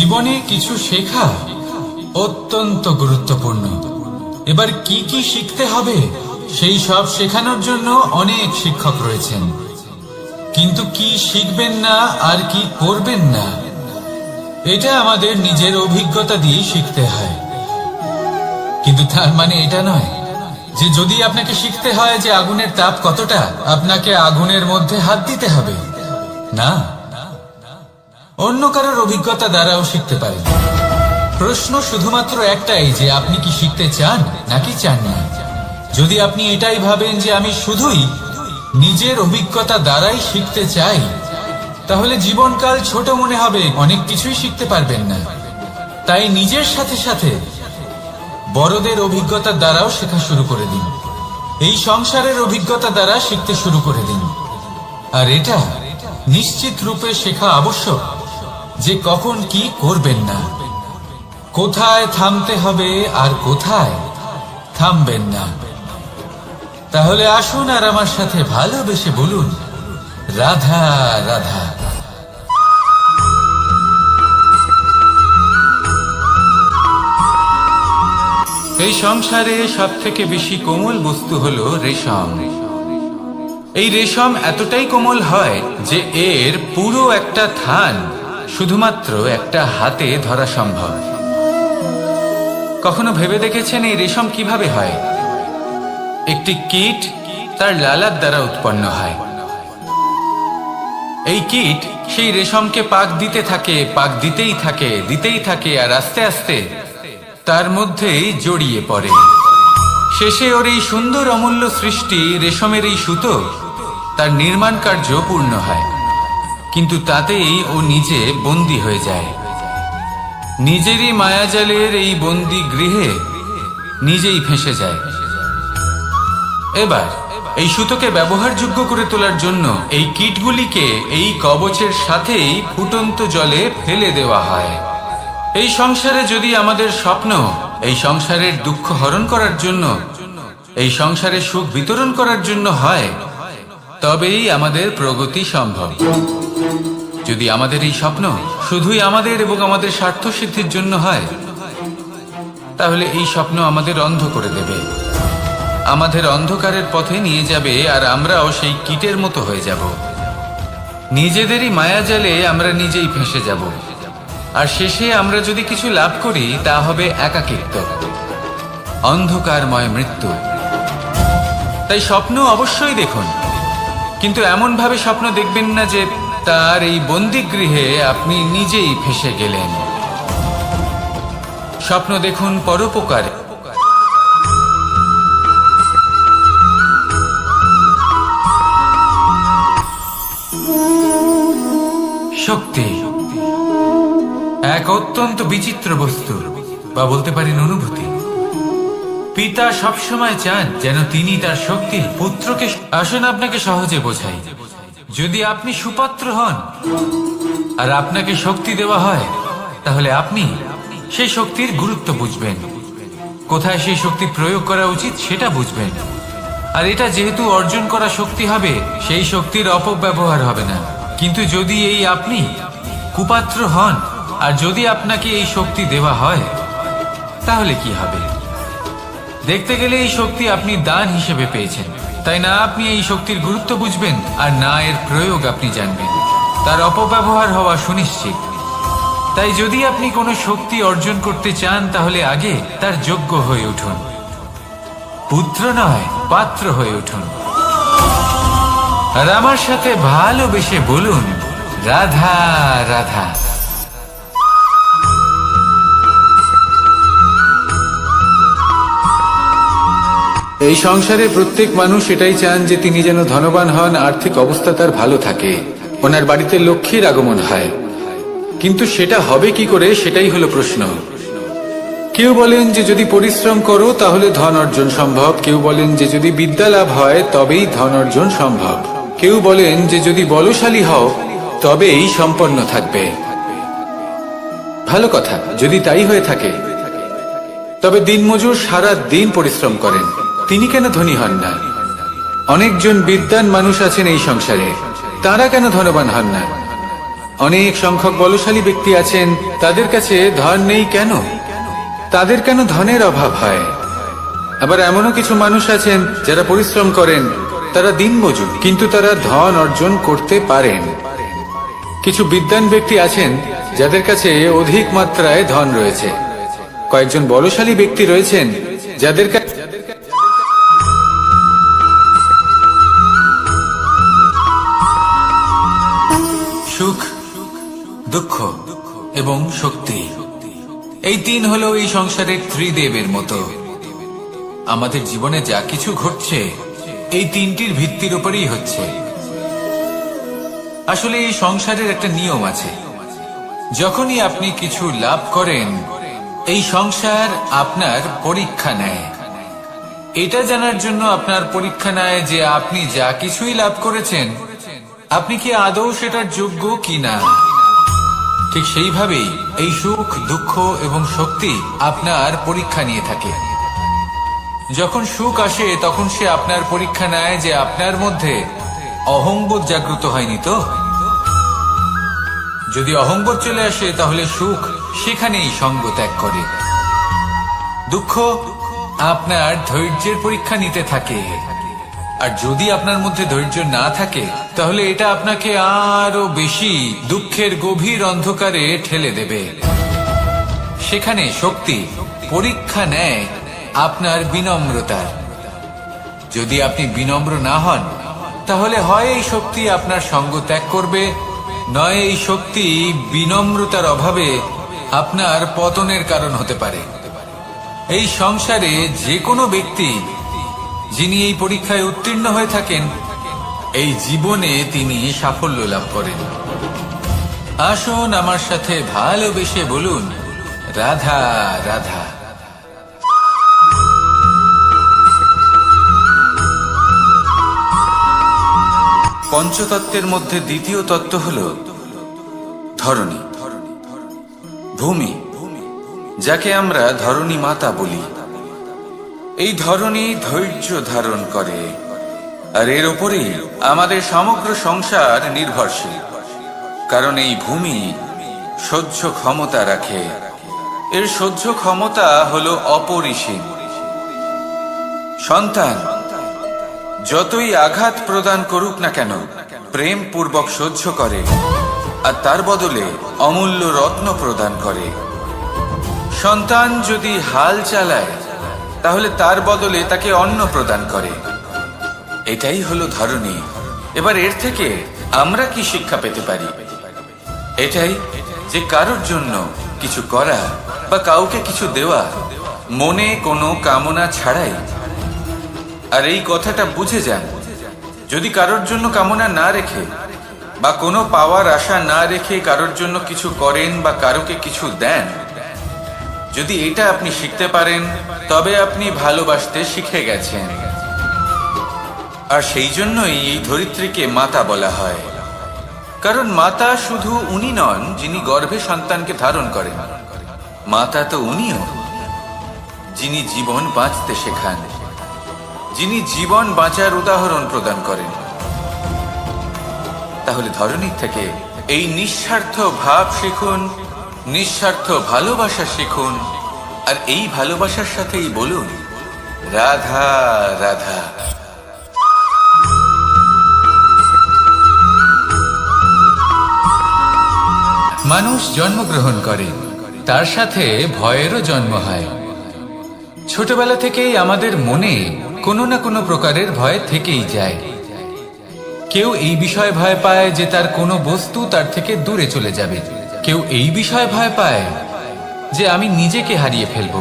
জীবনে কিছু শেখা অত্যন্ত গুরুত্বপূর্ণ। এবার কি কি শিখতে হবে সেই সব শেখানোর জন্য অনেক শিক্ষক রয়েছেন, কিন্তু কি শিখবেন না আর কি করবেন না এটা আমাদের নিজের অভিজ্ঞতা দিয়ে শিখতে হয়। কিন্তু তার মানে এটা নয় যে যদি আপনাকে শিখতে হয় যে আগুনের তাপ কতটা, আপনাকে আগুনের মধ্যে হাত দিতে হবে। না, অন্য কারোর অভিজ্ঞতা দ্বারাও শিখতে পারেন। প্রশ্ন শুধুমাত্র একটাই যে আপনি কি শিখতে চান নাকি চান না। যদি আপনি এটাই ভাবেন যে আমি শুধুই নিজের অভিজ্ঞতা দ্বারাই শিখতে চাই, তাহলে জীবনকাল ছোট মনে হবে, অনেক কিছুই শিখতে পারবেন না। তাই নিজের সাথে সাথে বড়দের অভিজ্ঞতা দ্বারাও শেখা শুরু করে দিন। এই সংসারের অভিজ্ঞতা দ্বারা শিখতে শুরু করে দিন। আর এটা নিশ্চিত রূপে শেখা আবশ্যক যে কখন কি করবেন না, কোথায় থামতে হবে আর কোথায় থামবেন না। তাহলে আসুন আর আমার সাথে ভালোবেসে বলুন, রাধা রাধা। এই সংসারে সব থেকে বেশি কোমল বস্তু হলো রেশম। এই রেশম এতটাই কোমল হয় যে এর পুরো একটা থান শুধুমাত্র একটা হাতে ধরা সম্ভব। কখনো ভেবে দেখেছেন এই রেশম কিভাবে হয়? একটি কীট তার লালার দ্বারা উৎপন্ন হয়। এই কীট সেই রেশমকে পাক দিতে থাকে, পাক দিতেই থাকে আর আস্তে আস্তে তার মধ্যেই জড়িয়ে পড়ে। শেষে ওর এই সুন্দর অমূল্য সৃষ্টি রেশমের এই সুতো তার নির্মাণ কার্য পূর্ণ হয়, কিন্তু তাতেই ও নিজে বন্দী হয়ে যায়। নিজেরই মায়াজালের এই বন্দী গৃহে নিজেই ফেঁসে যায়। এবার এই সুতোকে ব্যবহারযোগ্য করে তোলার জন্য এই কীটগুলিকে এই কবচের সাথেই ফুটন্ত জলে ফেলে দেওয়া হয়। এই সংসারে যদি আমাদের স্বপ্ন এই সংসারের দুঃখ হরণ করার জন্য, এই সংসারে সুখ বিতরণ করার জন্য হয়, তবেই আমাদের প্রগতি সম্ভব। যদি আমাদের এই স্বপ্ন শুধুই আমাদের এবং আমাদের স্বার্থ সিদ্ধির জন্য হয়, তাহলে এই স্বপ্ন আমাদের অন্ধ করে দেবে, আমাদের অন্ধকারের পথে নিয়ে যাবে, আর আমরাও সেই কীটের মতো হয়ে যাব। নিজেদেরই মায়াজালে আমরা নিজেই ফেঁসে যাব, আর শেষে আমরা যদি কিছু লাভ করি তা হবে একাকিত্ব, অন্ধকারময় মৃত্যু। তাই স্বপ্ন অবশ্যই দেখুন, কিন্তু এমন ভাবে স্বপ্ন দেখবেন না যে তার এই বন্দিগৃহে আপনি নিজেই ফেঁসে গেলেন। স্বপ্ন দেখুন পরোপকারে। শক্তি এক অত্যন্ত বিচিত্র বস্তু, বা বলতে পারেন অনুভূতি। পিতা সবসময় চান যেন তিনি তার শক্তি পুত্রকে। আসুন আপনাকে সহজে বোঝাই। যদি আপনি সুপাত্র হন আর আপনাকে শক্তি দেওয়া হয়, তাহলে আপনি সেই শক্তির গুরুত্ব বুঝবেন, কোথায় সেই শক্তি প্রয়োগ করা উচিত সেটা বুঝবেন। আর এটা যেহেতু অর্জন করা শক্তি হবে, সেই শক্তির অপব্যবহার হবে না। কিন্তু যদি এই আপনি কুপাত্র হন আর যদি আপনাকে এই শক্তি দেওয়া হয়, তাহলে কি হবে? দেখতে গেলে এই শক্তি আপনি দান হিসেবে পেয়েছেন, তাই না আপনি এই শক্তির গুরুত্ব বুঝবেন আর না এর প্রয়োগ আপনি জানবেন। তার অপব্যবহার হওয়া সুনিশ্চিত। তাই যদি আপনি কোনো শক্তি অর্জন করতে চান, তাহলে আগে তার যোগ্য হয়ে উঠুন, পুত্র নয় পাত্র হয়ে উঠুন। আর আমার সাথে ভালোবেসে বলুন, রাধা রাধা। এই সংসারে প্রত্যেক মানুষ এটাই চান যে তিনি যেন ধনবান হন, আর্থিক অবস্থা তার ভালো থাকে, ওনার বাড়িতে লক্ষ্মীর আগমন হয়। কিন্তু সেটা হবে কি করে, সেটাই হলো প্রশ্ন। কেউ বলেন যে যদি পরিশ্রম করো তাহলে ধন অর্জন সম্ভব, কেউ বলেন যে যদি বিদ্যা লাভ হয় তবেই ধন অর্জন সম্ভব, কেউ বলেন যে যদি বলশালী হও তবেই সম্পন্ন থাকবে। ভালো কথা, যদি তাই হয়ে থাকে, তবে দিনমজুর সারা দিন পরিশ্রম করেন, তিনি কেন ধনী হন না? অনেকজন বিদ্বান মানুষ আছেন এই সংসারে, তারা কেন ধনবান হন না? অনেক সংখ্যক বলশালী ব্যক্তি আছেন, তাদের কাছে ধন নেই কেন? তাদের কেন ধনের অভাব হয়? আবার এমনও কিছু মানুষ আছেন যারা পরিশ্রম করেন, তারা দিনমজুর, কিন্তু তারা ধন অর্জন করতে পারেন। কিছু বিদ্বান ব্যক্তি আছেন যাদের কাছে অধিক মাত্রায় ধন রয়েছে। কয়েকজন বলশালী ব্যক্তি রয়েছেন যাদের কাছে সুখ, দুঃখ এবং শক্তি, এই তিন হলো এই সংসারের ত্রিদেবের মতো। আমাদের জীবনে যা কিছু ঘটছে এই তিনটির ভিত্তির উপরেই হচ্ছে। আসলে এই সংসারের একটা নিয়ম আছে, যখনই আপনি কিছু লাভ করেন এই সংসার আপনার পরীক্ষা নেয়। এটা জানার জন্য আপনার পরীক্ষা নেয় যে আপনি যা কিছুই লাভ করেছেন আপনি কি আদৌ সেটার যোগ্য কিনা। ঠিক সেইভাবেই এই সুখ, দুঃখ এবং শক্তি আপনার পরীক্ষা নিয়ে থাকে। যখন সুখ আসে তখন সে আপনার পরীক্ষা নেয় যে আপনার মধ্যে অহংবোধ জাগ্রত হয়নি তো। যদি অহংবোধ চলে আসে তাহলে সুখ সেখানেই সঙ্গ ত্যাগ করে। দুঃখ আপনার ধৈর্যের পরীক্ষা নিতে থাকে, আর যদি আপনার মধ্যে ধৈর্য না থাকে তাহলে এটা আপনাকে আরো বেশি দুঃখের গভীর অন্ধকারে ঠেলে দেবে। সেখানে শক্তি পরীক্ষা নেয় আপনার বিনম্রতার। যদি আপনি বিনম্র না হন তাহলে হয় এই শক্তি আপনার সঙ্গ ত্যাগ করবে, নয় এই শক্তি বিনম্রতার অভাবে আপনার পতনের কারণ হতে পারে। এই সংসারে যে কোনো ব্যক্তি যিনি এই পরীক্ষায় উত্তীর্ণ হয়ে থাকেন এই জীবনে তিনি সাফল্য লাভ করেন। আসুন আমার সাথে ভালোবেসে বলুন, রাধা রাধা। পঞ্চতত্ত্বের মধ্যে দ্বিতীয় তত্ত্ব হল ধরণী, ভূমি, যাকে আমরা ধরণী মাতা বলি। এই ধরণী ধৈর্য ধারণ করে, আর এর ওপরেই আমাদের সমগ্র সংসার নির্ভরশীল। কারণ এই ভূমি সহ্য ক্ষমতা রাখে, এর সহ্য ক্ষমতা হল অপরিসীম। সন্তান যতই আঘাত প্রদান করুক না কেন প্রেম পূর্বক সহ্য করে, আর তার বদলে অমূল্য রত্ন প্রদান করে। সন্তান যদি হাল চালায় তাহলে তার বদলে তাকে অন্ন প্রদান করে। এটাই হলো ধরণী। এবার এর থেকে আমরা কি শিক্ষা পেতে পারি? এটাই যে কারোর জন্য কিছু করা বা কাউকে কিছু দেওয়া মনে কোনো কামনা ছাড়াই। আর এই কথাটা বুঝে যান, যদি কারোর জন্য কামনা না রেখে বা কোনো পাওয়ার আশা না রেখে কারোর জন্য কিছু করেন বা কারোকে কিছু দেন, যদি এটা আপনি শিখতে পারেন তবে আপনি ভালোবাসতে শিখে গেছেন। আর সেই জন্যই এই ধরিত্রীকে মাতা বলা হয়। কারণ মাতা শুধু উনি নন যিনি গর্ভে সন্তানকে ধারণ করেন, মাতা তো উনিও যিনি জীবন বাঁচতে শেখান, যিনি জীবন বাঁচার উদাহরণ প্রদান করেন। তাহলে ধরণীর থেকে এই নিঃস্বার্থ ভাব শিখুন, নিঃস্বার্থ ভালোবাসা শিখুন, আর এই ভালোবাসার সাথেই বলুন, রাধা রাধা। মানুষ জন্মগ্রহণ করে, তার সাথে ভয়েরও জন্ম হয়। ছোটবেলা থেকেই আমাদের মনে কোনো না কোনো প্রকারের ভয় থেকেই যায়। কেউ এই বিষয়ে ভয় পায় যে তার কোনো বস্তু তার থেকে দূরে চলে যাবে, কেউ এই বিষয়ে ভয় পায় যে আমি নিজেকে হারিয়ে ফেলব,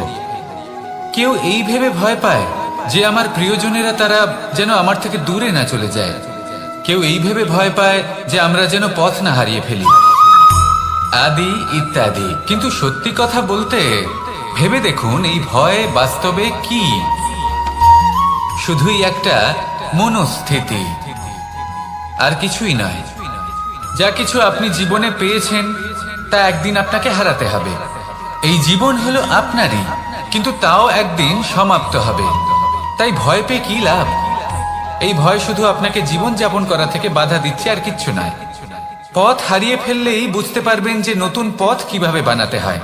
কেউ এই ভেবে ভয় পায় যে আমার প্রিয়জনেরা তারা যেন আমার থেকে দূরে না চলে যায়, কেউ এই ভেবে ভয় পায় যে আমরা যেন পথ না হারিয়ে ফেলি, আদি ইত্যাদি। কিন্তু সত্যি কথা বলতে ভেবে দেখুন এই ভয় বাস্তবে কি? শুধুই একটা মনস্থিতি, আর কিছুই নয়। যা কিছু আপনি জীবনে পেয়েছেন তা একদিন আপনাকে হারাতে হবে। এই জীবন হলো আপনারই, কিন্তু তাও একদিন সমাপ্ত হবে। তাই ভয় পেয়ে কি লাভ? এই ভয় শুধু আপনাকে জীবন যাপন করা থেকে বাধা দিচ্ছে, আর কিচ্ছু নয়। পথ হারিয়ে ফেললেই বুঝতে পারবেন যে নতুন পথ কিভাবে বানাতে হয়।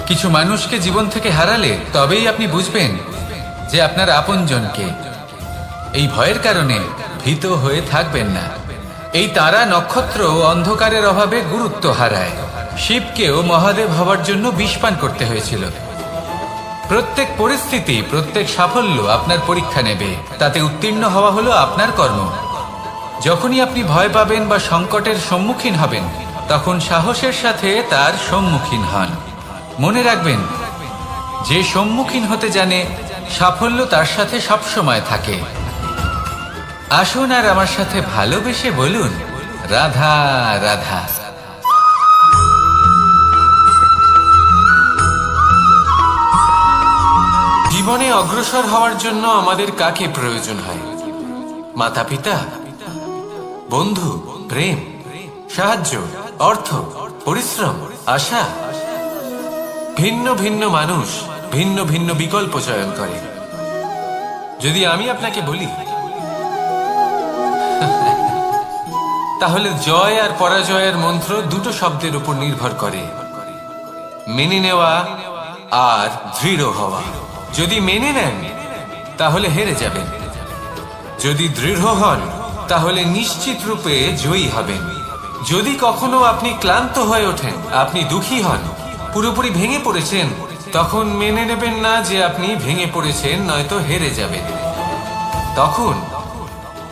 কিছু মানুষকে জীবন থেকে হারালে তবেই আপনি বুঝবেন যে আপনার আপনজনকে। এই ভয়ের কারণে ভীত হয়ে থাকবেন না। এই তারা নক্ষত্র অন্ধকারের অভাবে গুরুত্ব হারায়। শিবকেও মহাদেব হওয়ার জন্য বিষ পান করতে হয়েছিল। প্রত্যেক পরিস্থিতি, প্রত্যেক সাফল্য আপনার পরীক্ষা নেবে, তাতে উত্তীর্ণ হওয়া হলো আপনার কর্ম। যখনই আপনি ভয় পাবেন বা সংকটের সম্মুখীন হবেন, তখন সাহসের সাথে তার সম্মুখীন হন। মনে রাখবেন, যে সম্মুখীন হতে জানে সাফল্য তার সাথে সবসময় থাকে। আসুন আর আমার সাথে ভালোবেসে বলুন, রাধা রাধা। জীবনে অগ্রসর হওয়ার জন্য আমাদের কাকে প্রয়োজন হয়? মাতা পিতা, বন্ধু, প্রেম, সাহায্য, অর্থ, পরিশ্রম, আশা। ভিন্ন ভিন্ন মানুষ ভিন্ন ভিন্ন বিকল্প চয়ন করে। যদি আমি আপনাকে বলি, তাহলে জয় আর পরাজয়ের মন্ত্র দুটো শব্দের উপর নির্ভর করে, মেনে নেওয়া আর দৃঢ় হওয়া। যদি মেনে নেন তাহলে হেরে যাবেন, যদি দৃঢ় হন তাহলে নিশ্চিত রূপে জয়ী হবেন। যদি কখনো আপনি ক্লান্ত হয়ে ওঠেন, আপনি দুঃখী হন, পুরোপুরি ভেঙে পড়েছেন, তখন মেনে নেবেন না যে আপনি ভেঙে পড়েছেন, নয়তো হেরে যাবেন। তখন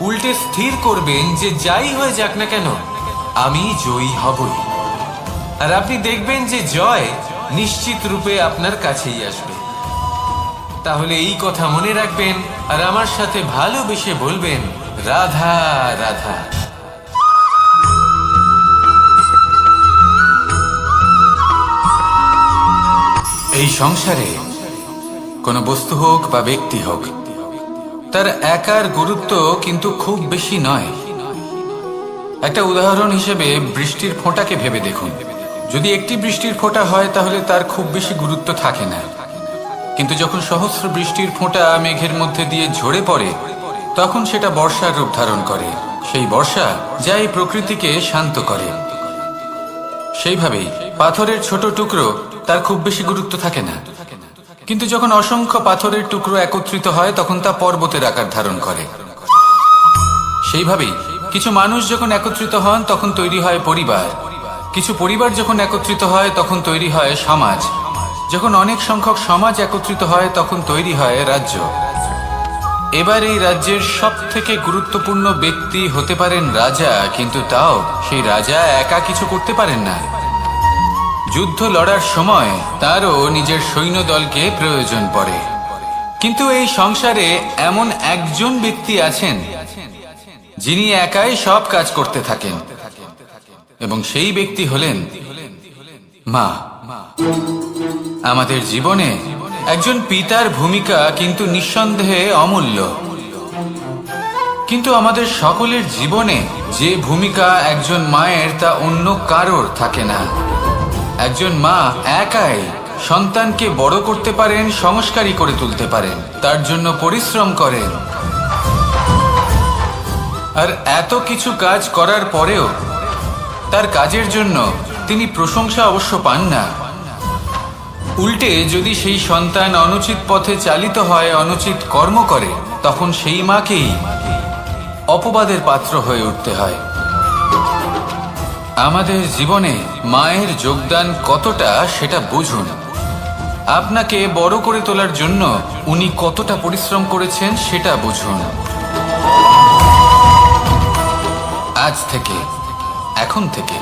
উল্টে স্থির করবেন যে যাই হয়ে যাক না কেন, আমি জয়ী হবই। আর আপনি দেখবেন যে জয় নিশ্চিত রূপে আপনার কাছেই আসবে। তাহলে এই কথা মনে রাখবেন আর আমার সাথে ভালোবেসে বলবেন, রাধা রাধা। এই সংসারে কোনো বস্তু হোক বা ব্যক্তি হোক, তার একার গুরুত্ব কিন্তু খুব বেশি নয়। একটা উদাহরণ হিসেবে বৃষ্টির ফোঁটাকে ভেবে দেখুন। যদি একটি বৃষ্টির ফোঁটা হয় তাহলে তার খুব বেশি গুরুত্ব থাকে না, কিন্তু যখন সহস্র বৃষ্টির ফোঁটা মেঘের মধ্যে দিয়ে ঝরে পড়ে, তখন সেটা বর্ষার রূপ ধারণ করে। সেই বর্ষা যা এই প্রকৃতিকে শান্ত করে। সেইভাবেই পাথরের ছোট টুকরো, তার খুব বেশি গুরুত্ব থাকে না, কিন্তু যখন অসংখ্য পাথরের টুকরো একত্রিত হয় তখন তা পর্বতের আকার ধারণ করে। সেইভাবেই কিছু মানুষ যখন একত্রিত হন তখন তৈরি হয় পরিবার, কিছু পরিবার যখন একত্রিত হয় তখন তৈরি হয় সমাজ, যখন অনেক সংখ্যক সমাজ একত্রিত হয় তখন তৈরি হয় রাজ্য। এবার এই রাজ্যের সব থেকে গুরুত্বপূর্ণ ব্যক্তি হতে পারেন রাজা, কিন্তু তাও সেই রাজা একা কিছু করতে পারেন না। যুদ্ধ লড়ার সময় তারও নিজের সৈন্যদলকে প্রয়োজন পড়ে। কিন্তু এই সংসারে এমন একজন ব্যক্তি আছেন যিনি একাই সব কাজ করতে থাকেন, এবং সেই ব্যক্তি হলেন মা। আমাদের জীবনে একজন পিতার ভূমিকা কিন্তু নিঃসন্দেহে অমূল্য, কিন্তু আমাদের সকলের জীবনে যে ভূমিকা একজন মায়ের তা অন্য কারোর থাকে না। একজন মা একাই সন্তানকে বড় করতে পারেন, সংস্কারী করে তুলতে পারেন, তার জন্য পরিশ্রম করেন। আর এত কিছু কাজ করার পরেও তার কাজের জন্য তিনি প্রশংসা অবশ্য পান না। উল্টে যদি সেই সন্তান অনুচিত পথে চালিত হয়, অনুচিত কর্ম করে, তখন সেই মাকেই অপবাদের পাত্র হয়ে উঠতে হয়। আমাদের জীবনে মায়ের যোগদান কতটা সেটা বুঝুন। আপনাকে বড় করে তোলার জন্য উনি কতটা পরিশ্রম করেছেন সেটা বুঝুন। আজ থেকে, এখন থেকে,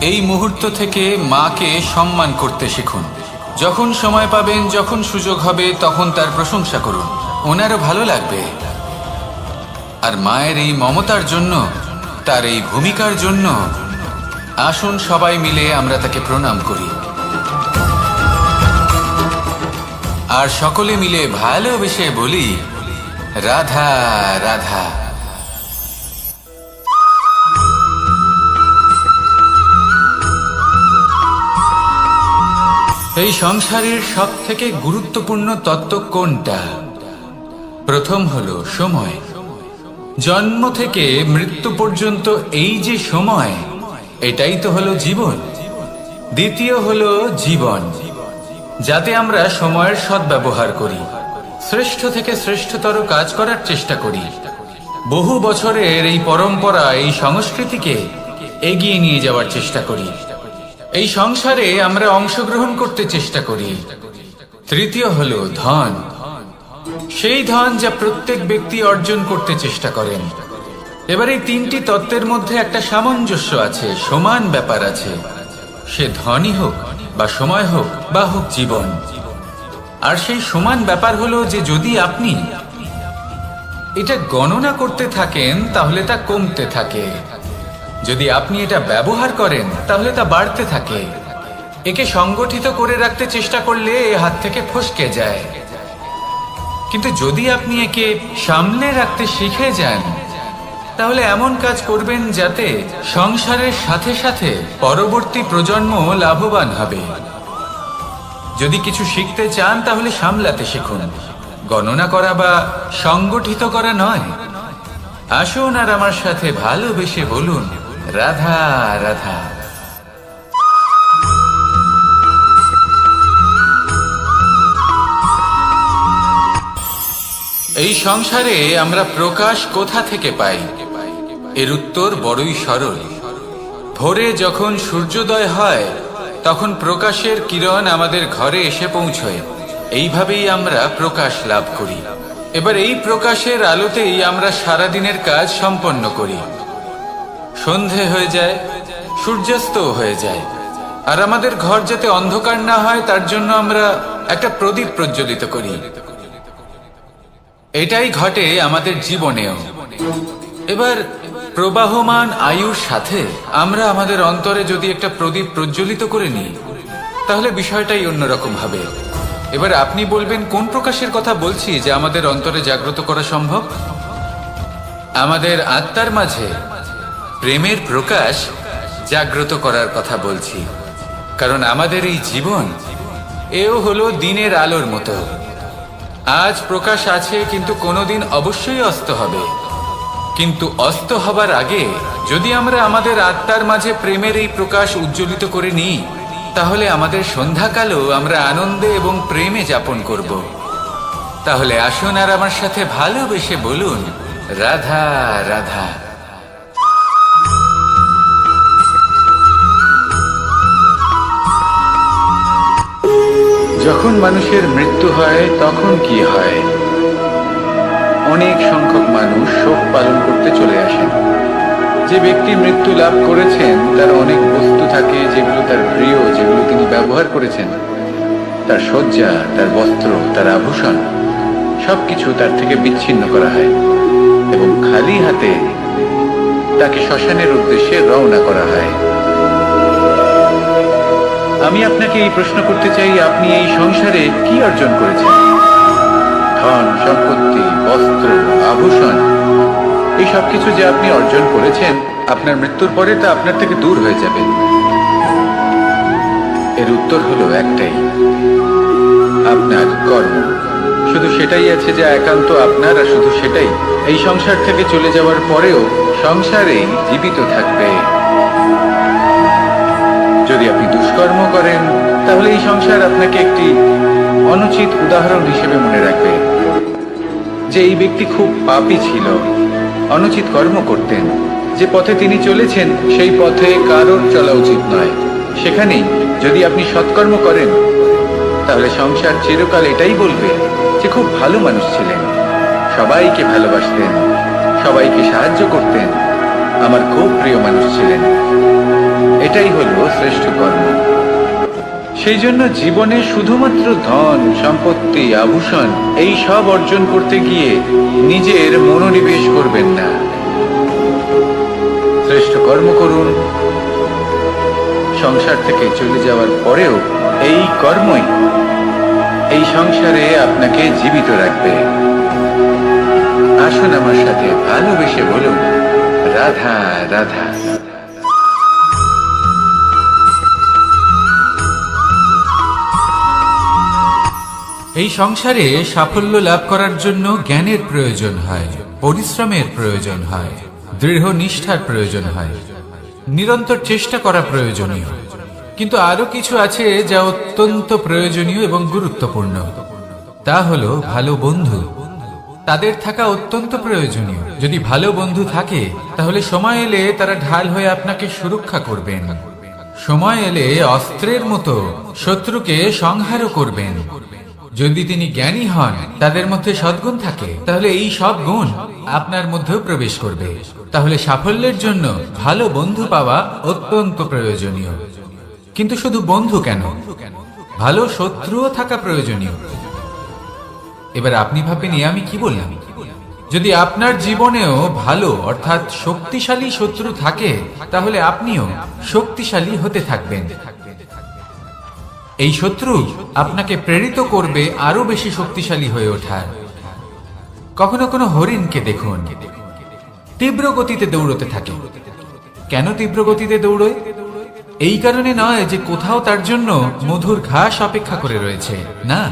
এই মুহূর্ত থেকে মাকে সম্মান করতে শিখুন। যখন সময় পাবেন, যখন সুযোগ হবে, তখন তার প্রশংসা করুন, ওনারও ভালো লাগবে। আর মায়ের এই মমতার জন্য, তার এই ভূমিকার জন্য আসুন সবাই মিলে আমরা তাকে প্রণাম করি, আর সকলে মিলে ভালোবেসে বলি, রাধা রাধা। এই সংসারের সব থেকে গুরুত্বপূর্ণ তত্ত্ব কোনটা? প্রথম হলো সময়। জন্ম থেকে মৃত্যু পর্যন্ত এই যে সময়, এটাই তো হলো জীবন। দ্বিতীয় হলো জীবন, যাতে আমরা সময়ের সদ্ব্যবহার করি, শ্রেষ্ঠ থেকে শ্রেষ্ঠতর কাজ করার চেষ্টা করি, বহু বছরের এই পরম্পরা, এই সংস্কৃতিকে এগিয়ে নিয়ে যাওয়ার চেষ্টা করি, এই সংসারে আমরা অংশগ্রহণ করতে চেষ্টা করি। তৃতীয় হলো ধন, সেই ধন যা প্রত্যেক ব্যক্তি অর্জন করতে চেষ্টা করেন। এবার এই তিনটি তত্ত্বের মধ্যে একটা সামঞ্জস্য আছে, সমান ব্যাপার আছে, সে ধনই হোক বা সময় হোক বা হোক জীবন। আর সেই সমান ব্যাপার হলো যে যদি আপনি এটা গণনা করতে থাকেন তাহলে তা কমতে থাকে, যদি আপনি এটা ব্যবহার করেন তাহলে তা বাড়তে থাকে। একে সংগঠিত করে রাখতে চেষ্টা করলে এ হাত থেকে ফসকে যায়, কিন্তু যদি আপনি একে সামলে রাখতে শিখে যান তাহলে এমন কাজ করবেন যাতে সংসারের সাথে সাথে পরবর্তী প্রজন্ম লাভবান হবে। যদি কিছু শিখতে চান তাহলে সামলাতে শিখুন, গণনা করা বা সংগঠিত করা নয়। আসুন আর আমার সাথে ভালোবেসে বলুন, রাধা রাধা। এই সংসারে আমরা প্রকাশ কোথা থেকে পাই? এর উত্তর বড়ই সরল। ভোরে যখন সূর্যোদয় হয় তখন প্রকাশের কিরণ আমাদের ঘরে এসে পৌঁছয়, এইভাবেই আমরা প্রকাশ লাভ করি। এবার এই প্রকাশের আলোতেই আমরা সারাদিনের কাজ সম্পন্ন করি। সন্ধে হয়ে যায়, সূর্যাস্ত হয়ে যায়, আর আমাদের ঘর যাতে অন্ধকার না হয় তার জন্য আমরা একটা প্রদীপ প্রজ্বলিত করি। এটাই ঘটে আমাদের জীবনেও। এবার প্রবাহমান আয়ুর সাথে আমরা আমাদের অন্তরে যদি একটা প্রদীপ প্রজ্বলিত করে নিই তাহলে বিষয়টাই অন্যরকম হবে। এবার আপনি বলবেন কোন প্রকাশের কথা বলছি যে আমাদের অন্তরে জাগ্রত করা সম্ভব? আমাদের আত্মার মাঝে প্রেমের প্রকাশ জাগ্রত করার কথা বলছি, কারণ আমাদের এই জীবন এও হলো দিনের আলোর মতো। আজ প্রকাশ আছে, কিন্তু কোনোদিন অবশ্যই অস্ত হবে। কিন্তু অস্ত হবার আগে যদি আমরা আমাদের আত্মার মাঝে প্রেমের এই প্রকাশ উজ্জ্বলিত করে নিই তাহলে আমাদের সন্ধ্যাকালও আমরা আনন্দে এবং প্রেমে যাপন করব। তাহলে আসুন আর আমার সাথে ভালোবেসে বলুন, রাধা রাধা। যখন মানুষের মৃত্যু হয় তখন কি হয়? অনেক সংখ্যক মানুষ শোক পালন করতে চলে আসেন। যে ব্যক্তি মৃত্যু লাভ করেছেন তার অনেক বস্তু থাকে যেগুলো তার প্রিয়, যেগুলো তিনি ব্যবহার করেছেন। তার শয্যা, তার বস্ত্র, তার আভূষণ সবকিছু তার থেকে বিচ্ছিন্ন করা হয় এবং খালি হাতে তাকে শ্মশানের উদ্দেশ্যে রওনা করা হয়। আমি আপনাকে এই প্রশ্ন করতে চাই, আপনি এই সংসারে কি অর্জন করেছেন? ধন সম্পত্তি, বস্ত্র, আভূষণ, এই সব কিছু যে আপনি অর্জন করেছেন আপনার মৃত্যুর পরে তা আপনার থেকে দূর হয়ে যাবে। এর উত্তর হলো একটাই, আপনার কর্ম। শুধু সেটাই আছে যা একান্ত আপনার, আর শুধু সেটাই এই সংসার থেকে চলে যাওয়ার পরেও সংসারেই জীবিত থাকবে। যদি আপনি দুষ্কর্ম করেন তাহলে এই সংসার আপনাকে একটি অনুচিত উদাহরণ হিসেবে মনে রাখবে যে এই ব্যক্তি খুব পাপী ছিল, অনুচিত কর্ম করতেন। যে পথে তিনি চলেছেন সেই পথে কারোর চলা উচিত নয়। সেখানেই যদি আপনি সৎকর্ম করেন তাহলে সংসার চিরকাল এটাই বলবে যে খুব ভালো মানুষ ছিলেন, সবাইকে ভালোবাসতেন, সবাইকে সাহায্য করতেন, আমার খুব প্রিয় মানুষ ছিলেন। এটাই হলো শ্রেষ্ঠ কর্ম। সেই জন্য জীবনে শুধুমাত্র ধন সম্পত্তি আভূষণ এই সব অর্জন করতে গিয়ে নিজের মনোনিবেশ করবেন না। শ্রেষ্ঠ কর্ম করুন। সংসার থেকে চলে যাওয়ার পরেও এই কর্মই এই সংসারে আপনাকে জীবিত রাখবে। আসুন আমার সাথে ভালোবেসে বলুন, রাধা রাধা। এই সংসারে সাফল্য লাভ করার জন্য জ্ঞানের প্রয়োজন হয়, পরিশ্রমের প্রয়োজন হয়, দৃঢ় নিষ্ঠার প্রয়োজন হয়, নিরন্তর চেষ্টা করা প্রয়োজনীয়। কিন্তু আরো কিছু আছে যা অত্যন্ত প্রয়োজনীয় এবং গুরুত্বপূর্ণ। তা হলো ভালো বন্ধু। তাদের থাকা অত্যন্ত প্রয়োজনীয়। যদি ভালো বন্ধু থাকে তাহলে সময় এলে তারা ঢাল হয়ে আপনাকে সুরক্ষা করবেন। সময় এলে অস্ত্রের মতো শত্রুকে সংহারও করবেন। যদি তিনি জ্ঞানী হন, তাদের মধ্যে সদ্গুণ থাকে, তাহলে এই সব গুণ আপনার মধ্যেও প্রবেশ করবে। তাহলে সাফল্যের জন্য ভালো বন্ধু পাওয়া অত্যন্ত প্রয়োজনীয়। কিন্তু শুধু বন্ধু কেন, ভালো শত্রুও থাকা প্রয়োজনীয়। এবার আপনি ভাববেন, আমি কি বললাম? যদি আপনার জীবনেও ভালো অর্থাৎ শক্তিশালী শত্রু থাকে, তাহলে আপনিও শক্তিশালী হতে থাকবেন। এই শত্রু আপনাকে প্রেরিত করবে আরো বেশি শক্তিশালী হয়ে ওঠার। কখনো কোনো হরিণকে দেখুন, তীব্র গতিতে দৌড়তে থাকে। কেন তীব্র গতিতে দৌড়য়? এই কারণে নয় যে কোথাও তার জন্য মধুর ঘাস অপেক্ষা করে রয়েছে, না।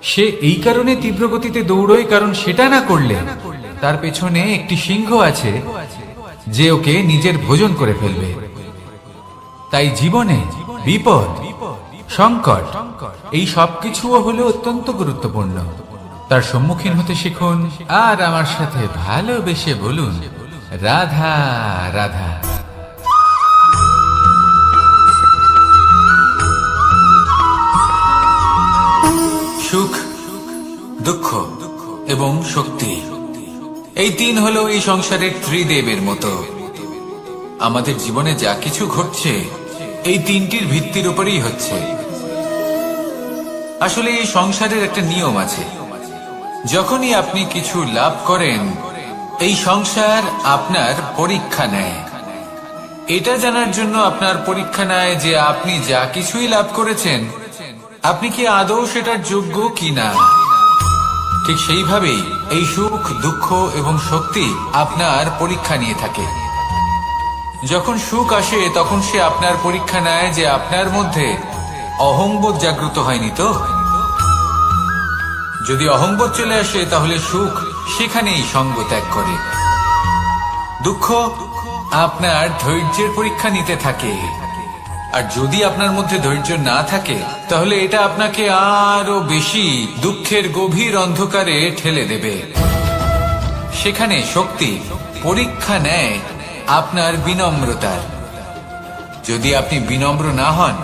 সে এই কারণে তীব্র গতিতে দৌড়য় কারণ সেটা না করলে তার পেছনে একটি সিংহ আছে যে ওকে নিজের ভোজন করে ফেলবে। তাই জীবনে বিপদ, সংকট, এই সবকিছুও হলো অত্যন্ত গুরুত্বপূর্ণ। তার সম্মুখীন হতে শিখুন আর আমার সাথে ভালোবেসে বলুন, রাধা রাধা। সুখ, দুঃখ এবং শক্তি, এই তিন হলো এই সংসারের ত্রিদেবের মতো। আমাদের জীবনে যা কিছু ঘটছে এই তিনটির ভিত্তির উপরেই হচ্ছে। আসলে এই সংসারের একটা নিয়ম আছে। যখনই আপনি কিছু লাভ করেন, এই সংসার আপনার পরীক্ষা নেয়। এটা জানার জন্য আপনার পরীক্ষা নেয় যে আপনি যা কিছুই লাভ করেছেন, আপনি কি আদৌ সেটার যোগ্য কিনা। ঠিক সেইভাবেই এই সুখ, দুঃখ এবং শক্তি আপনার পরীক্ষা নিয়ে থাকে। যখন সুখ আসে তখন সে আপনার পরীক্ষা নেয় যে আপনার মধ্যে অহংবোধ জাগ্রত হয়নি তো। যদি অহংবোধ চলে আসে তাহলে সুখ সেখানেই সঙ্গ ত্যাগ করে। দুঃখ আপনার ধৈর্যের পরীক্ষা নিতে থাকে। আর যদি আপনার মধ্যে ধৈর্য না থাকে তাহলে এটা আপনাকে আরো বেশি দুঃখের গভীর অন্ধকারে ঠেলে দেবে। সেখানে শক্তি পরীক্ষা নেয় আপনার বিনম্রতার। যদি আপনি বিনম্র না হন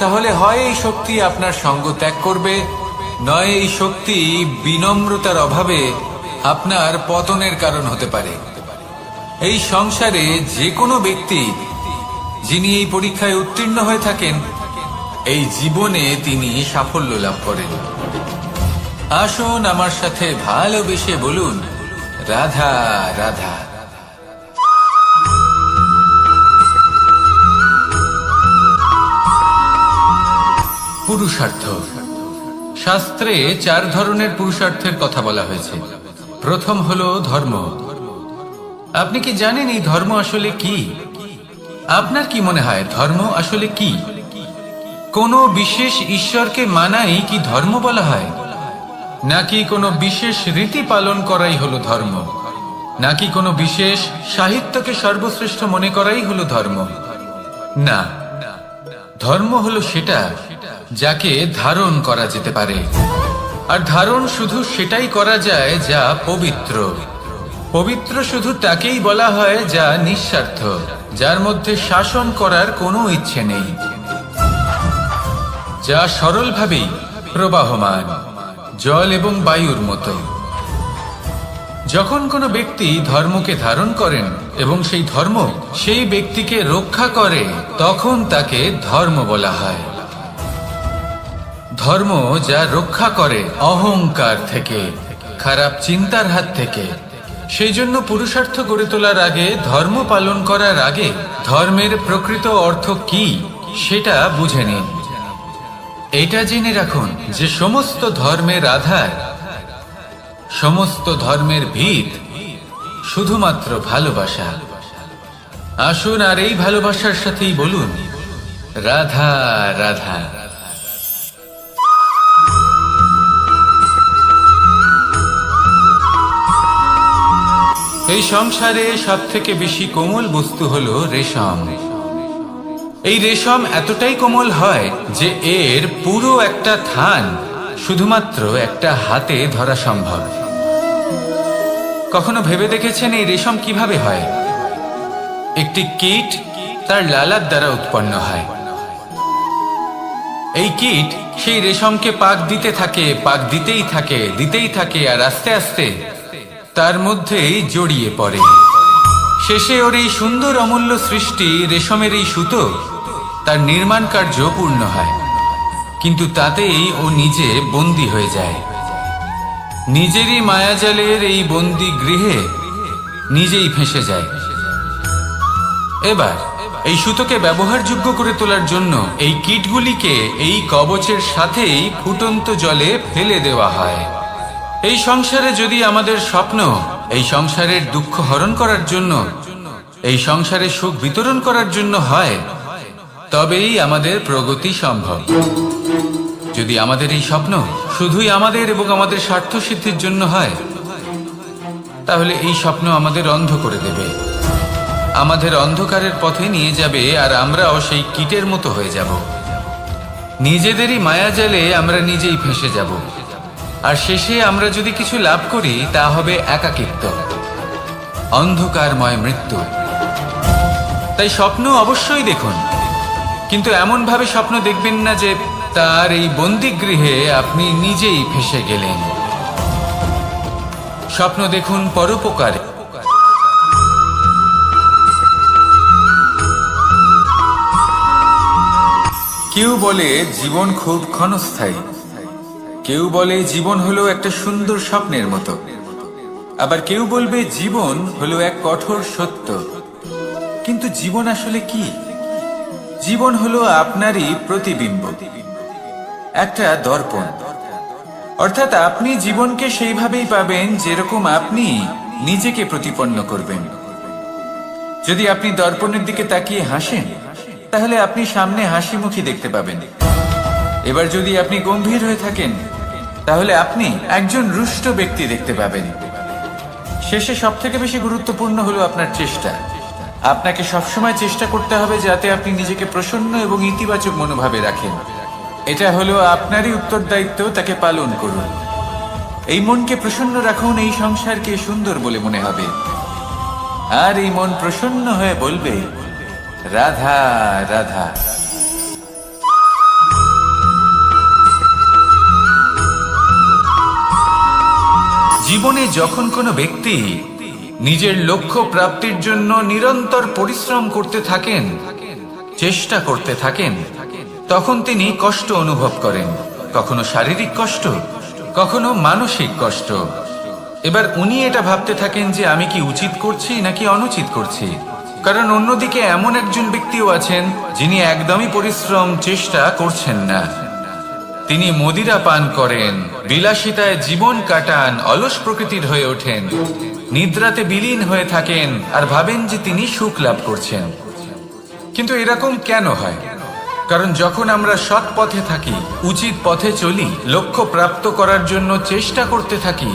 তাহলে হয় এই শক্তি আপনার সঙ্গ ত্যাগ করবে, নয় এই শক্তি বিনম্রতার অভাবে আপনার পতনের কারণ হতে পারে। এই সংসারে যে কোনো ব্যক্তি যিনি এই পরীক্ষায় উত্তীর্ণ হয়ে থাকেন, এই জীবনে তিনি সাফল্য লাভ করেন। আসুন আমার সাথে ভালোবেসে বলুন, রাধা রাধা। পুরুষার্থ। শাস্ত্রে 4 ধরনের পুরুষার্থের কথা বলা হয়েছে। প্রথম হলো ধর্ম। আপনি কি জানেন এই ধর্ম আসলে কি? আপনার কি মনে হয় ধর্ম আসলে কি? কোনো বিশেষ ঈশ্বরকে মানাই কি ধর্ম বলা হয়? নাকি কোনো বিশেষ রীতি পালন করাই হলো ধর্ম? নাকি কোনো বিশেষ সাহিত্যকে সর্বশ্রেষ্ঠ মনে করাই হলো ধর্ম? না, ধর্ম হলো সেটা যাকে ধারণ করা যেতে পারে। আর ধারণ শুধু সেটাই করা যায় যা পবিত্র। পবিত্র শুধু তাকেই বলা হয় যা নিঃস্বার্থ, যার মধ্যে শাসন করার কোনো ইচ্ছে নেই, যা সরলভাবেই প্রবাহমান, জল এবং বায়ুর মতো। যখন কোনো ব্যক্তি ধর্মকে ধারণ করেন এবং সেই ধর্ম সেই ব্যক্তিকে রক্ষা করে, তখন তাকে ধর্ম বলা হয়। ধর্ম যা রক্ষা করে অহংকার থেকে, খারাপ চিন্তার হাত থেকে। সেই জন্য পুরুষার্থ গড়ে তোলার আগে, ধর্ম পালন করার আগে ধর্মের প্রকৃত অর্থ কি সেটা বুঝে নিন। এটা জেনে রাখুন যে সমস্ত ধর্মের আধার, সমস্ত ধর্মের ভিত শুধুমাত্র ভালোবাসা। আসুন আর এই ভালোবাসার সাথেই বলুন, রাধা রাধা। এই সংসারে সব থেকে বেশি কোমল বস্তু হলো রেশম। এই রেশম এতটাই কোমল হয় যে এর পুরো একটা থান শুধুমাত্র একটা হাতে ধরা সম্ভব। কখনো ভেবে দেখেছেন এই রেশম কিভাবে হয়? একটি কীট তার লালার দ্বারা উৎপন্ন হয়। এই কীট সেই রেশমকে পাক দিতে থাকে, পাক দিতেই থাকে আর আস্তে আস্তে তার মধ্যেই জড়িয়ে পড়ে। শেষে ওর এই সুন্দর অমূল্য সৃষ্টি রেশমের এই সুতো তার নির্মাণ কার্য পূর্ণ হয়, কিন্তু তাতেই ও নিজে বন্দী হয়ে যায়। নিজেরই মায়াজালের এই বন্দী গৃহে নিজেই ফেঁসে যায়। এবার এই সুতোকে ব্যবহারযোগ্য করে তোলার জন্য এই কীটগুলিকে এই কবচের সাথেই ফুটন্ত জলে ফেলে দেওয়া হয়। এই সংসারে যদি আমাদের স্বপ্ন এই সংসারের দুঃখ হরণ করার জন্য, এই সংসারে সুখ বিতরণ করার জন্য হয়, তবেই আমাদের প্রগতি সম্ভব। যদি আমাদের এই স্বপ্ন শুধুই আমাদের এবং আমাদের স্বার্থ সিদ্ধির জন্য হয়, তাহলে এই স্বপ্ন আমাদের অন্ধ করে দেবে, আমাদের অন্ধকারের পথে নিয়ে যাবে, আর আমরাও সেই কীটের মতো হয়ে যাব। নিজেদেরই মায়াজালে আমরা নিজেই ফেঁসে যাব, আর শেষে আমরা যদি কিছু লাভ করি তা হবে একাকিত্ব, অন্ধকারময় মৃত্যু। তাই স্বপ্ন অবশ্যই দেখুন, কিন্তু এমন ভাবে স্বপ্ন দেখবেন না যে তার এই বন্দিগৃহে আপনি নিজেই ফেঁসে গেলেন। স্বপ্ন দেখুন পরোপকারে। কেউ বলে জীবন খুব ক্ষণস্থায়ী, কেউ বলে জীবন হলো একটা সুন্দর স্বপ্নের মতো, আবার কেউ বলবে জীবন হলো এক কঠোর সত্য। কিন্তু জীবন আসলে কি? জীবন হলো আপনারই প্রতিবিম্ব, একটা দর্পণ। অর্থাৎ আপনি জীবনকে সেইভাবেই পাবেন যেরকম আপনি নিজেকে প্রতিপন্ন করবেন। যদি আপনি দর্পণের দিকে তাকিয়ে হাসেন, তাহলে আপনি সামনে হাসি মুখী দেখতে পাবেন। এবার যদি আপনি গম্ভীর হয়ে থাকেন, তাহলে আপনি একজন রুষ্ট ব্যক্তি দেখতে পাবেন। শেষে সবথেকে বেশি গুরুত্বপূর্ণ হলো আপনার চেষ্টা। আপনাকে সবসময় চেষ্টা করতে হবে যাতে আপনি নিজেকে প্রসন্ন এবং ইতিবাচক মনোভাবে রাখেন। এটা হলো আপনারই উত্তরদায়িত্ব, তাকে পালন করুন। এই মনকে প্রসন্ন রাখুন, এই সংসারকে সুন্দর বলে মনে হবে, আর এই মন প্রসন্ন হয়ে বলবে রাধা রাধা। জীবনে যখন কোনো ব্যক্তি নিজের লক্ষ্য প্রাপ্তির জন্য নিরন্তর পরিশ্রম করতে থাকেন, চেষ্টা করতে থাকেন, তখন তিনি কষ্ট অনুভব করেন, কখনো শারীরিক কষ্ট, কখনো মানসিক কষ্ট। এবার উনি এটা ভাবতে থাকেন যে আমি কি উচিত করছি নাকি অনুচিত করছি। কারণ অন্যদিকে এমন একজন ব্যক্তিও আছেন যিনি একদমই পরিশ্রম চেষ্টা করছেন না। তিনি মদিরা পান করেন, বিলাসিতায় জীবন কাটান, অলস প্রকৃতির হয়ে ওঠেন, নিদ্রাতে বিলীন হয়ে থাকেন আর ভাবেন যে তিনি সুখ লাভ করছেন। কিন্তু এরকম কেন হয়? কারণ যখন আমরা সৎ পথে থাকি, উচিত পথে চলি, লক্ষ্য প্রাপ্ত করার জন্য চেষ্টা করতে থাকি,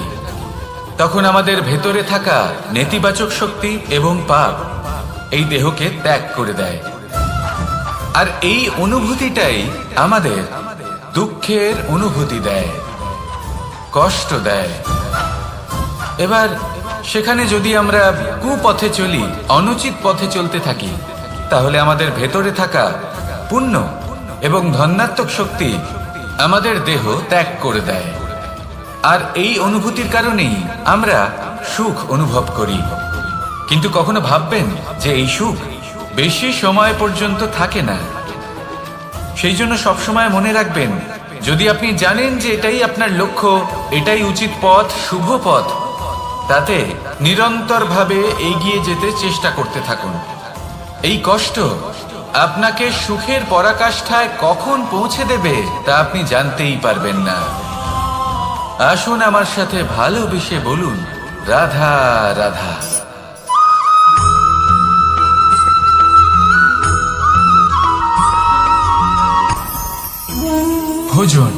তখন আমাদের ভেতরে থাকা নেতিবাচক শক্তি এবং পাপ এই দেহকে ত্যাগ করে দেয়। আর এই অনুভূতিটাই আমাদের দুঃখের অনুভূতি দেয়, কষ্ট দেয়। এবার সেখানে যদি আমরা কুপথে চলি, অনুচিত পথে চলতে থাকি, তাহলে আমাদের ভেতরে থাকা পুণ্য এবং ধনাত্মক শক্তি আমাদের দেহ ত্যাগ করে দেয়। আর এই অনুভূতির কারণেই আমরা সুখ অনুভব করি। কিন্তু কখনো ভাববেন যে এই সুখ বেশি সময় পর্যন্ত থাকে না। সেই জন্য সবসময় মনে রাখবেন, যদি আপনি জানেন যে এটাই আপনার লক্ষ্য, এটাই উচিত পথ, শুভ পথ, তাতে নিরন্তরভাবে এগিয়ে যেতে চেষ্টা করতে থাকুন। এই কষ্ট আপনাকে সুখের পরাকাষ্ঠায় কখন পৌঁছে দেবে তা আপনি জানতেই পারবেন না। আসুন আমার সাথে ভালোবেসে বলুন রাধা রাধা। ভোজন।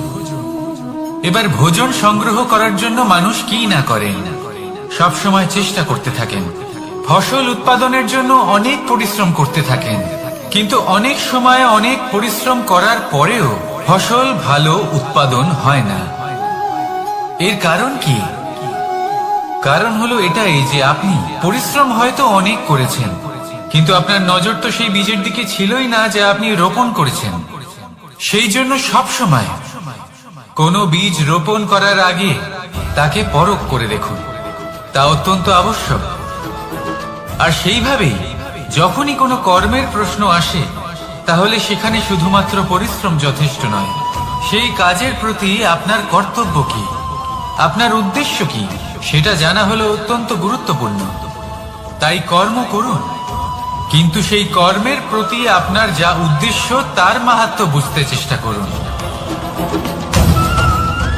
এবার ভোজন সংগ্রহ করার জন্য মানুষ কি না করেন। সবসময় চেষ্টা করতে থাকেন, ফসল উৎপাদনের জন্য অনেক পরিশ্রম করতে থাকেন, কিন্তু অনেক সময় অনেক পরিশ্রম করার পরেও ফসল ভালো উৎপাদন হয় না। এর কারণ কি? কারণ হলো এটাই যে আপনি পরিশ্রম হয়তো অনেক করেছেন, কিন্তু আপনার নজর তো সেই বীজের দিকে ছিলই না যা আপনি রোপণ করেছেন। সেই জন্য সবসময় কোনো বীজ রোপণ করার আগে তাকে পরখ করে দেখুন, তা অত্যন্ত আবশ্যক। আর সেইভাবেই যখনই কোনো কর্মের প্রশ্ন আসে, তাহলে সেখানে শুধুমাত্র পরিশ্রম যথেষ্ট নয়, সেই কাজের প্রতি আপনার কর্তব্য কি, আপনার উদ্দেশ্য কি, সেটা জানা হলো অত্যন্ত গুরুত্বপূর্ণ। তাই কর্ম করুন, কিন্তু সেই কর্মের প্রতি আপনার যা উদ্দেশ্য তার মাহাত্ম্য বুঝতে চেষ্টা করুন।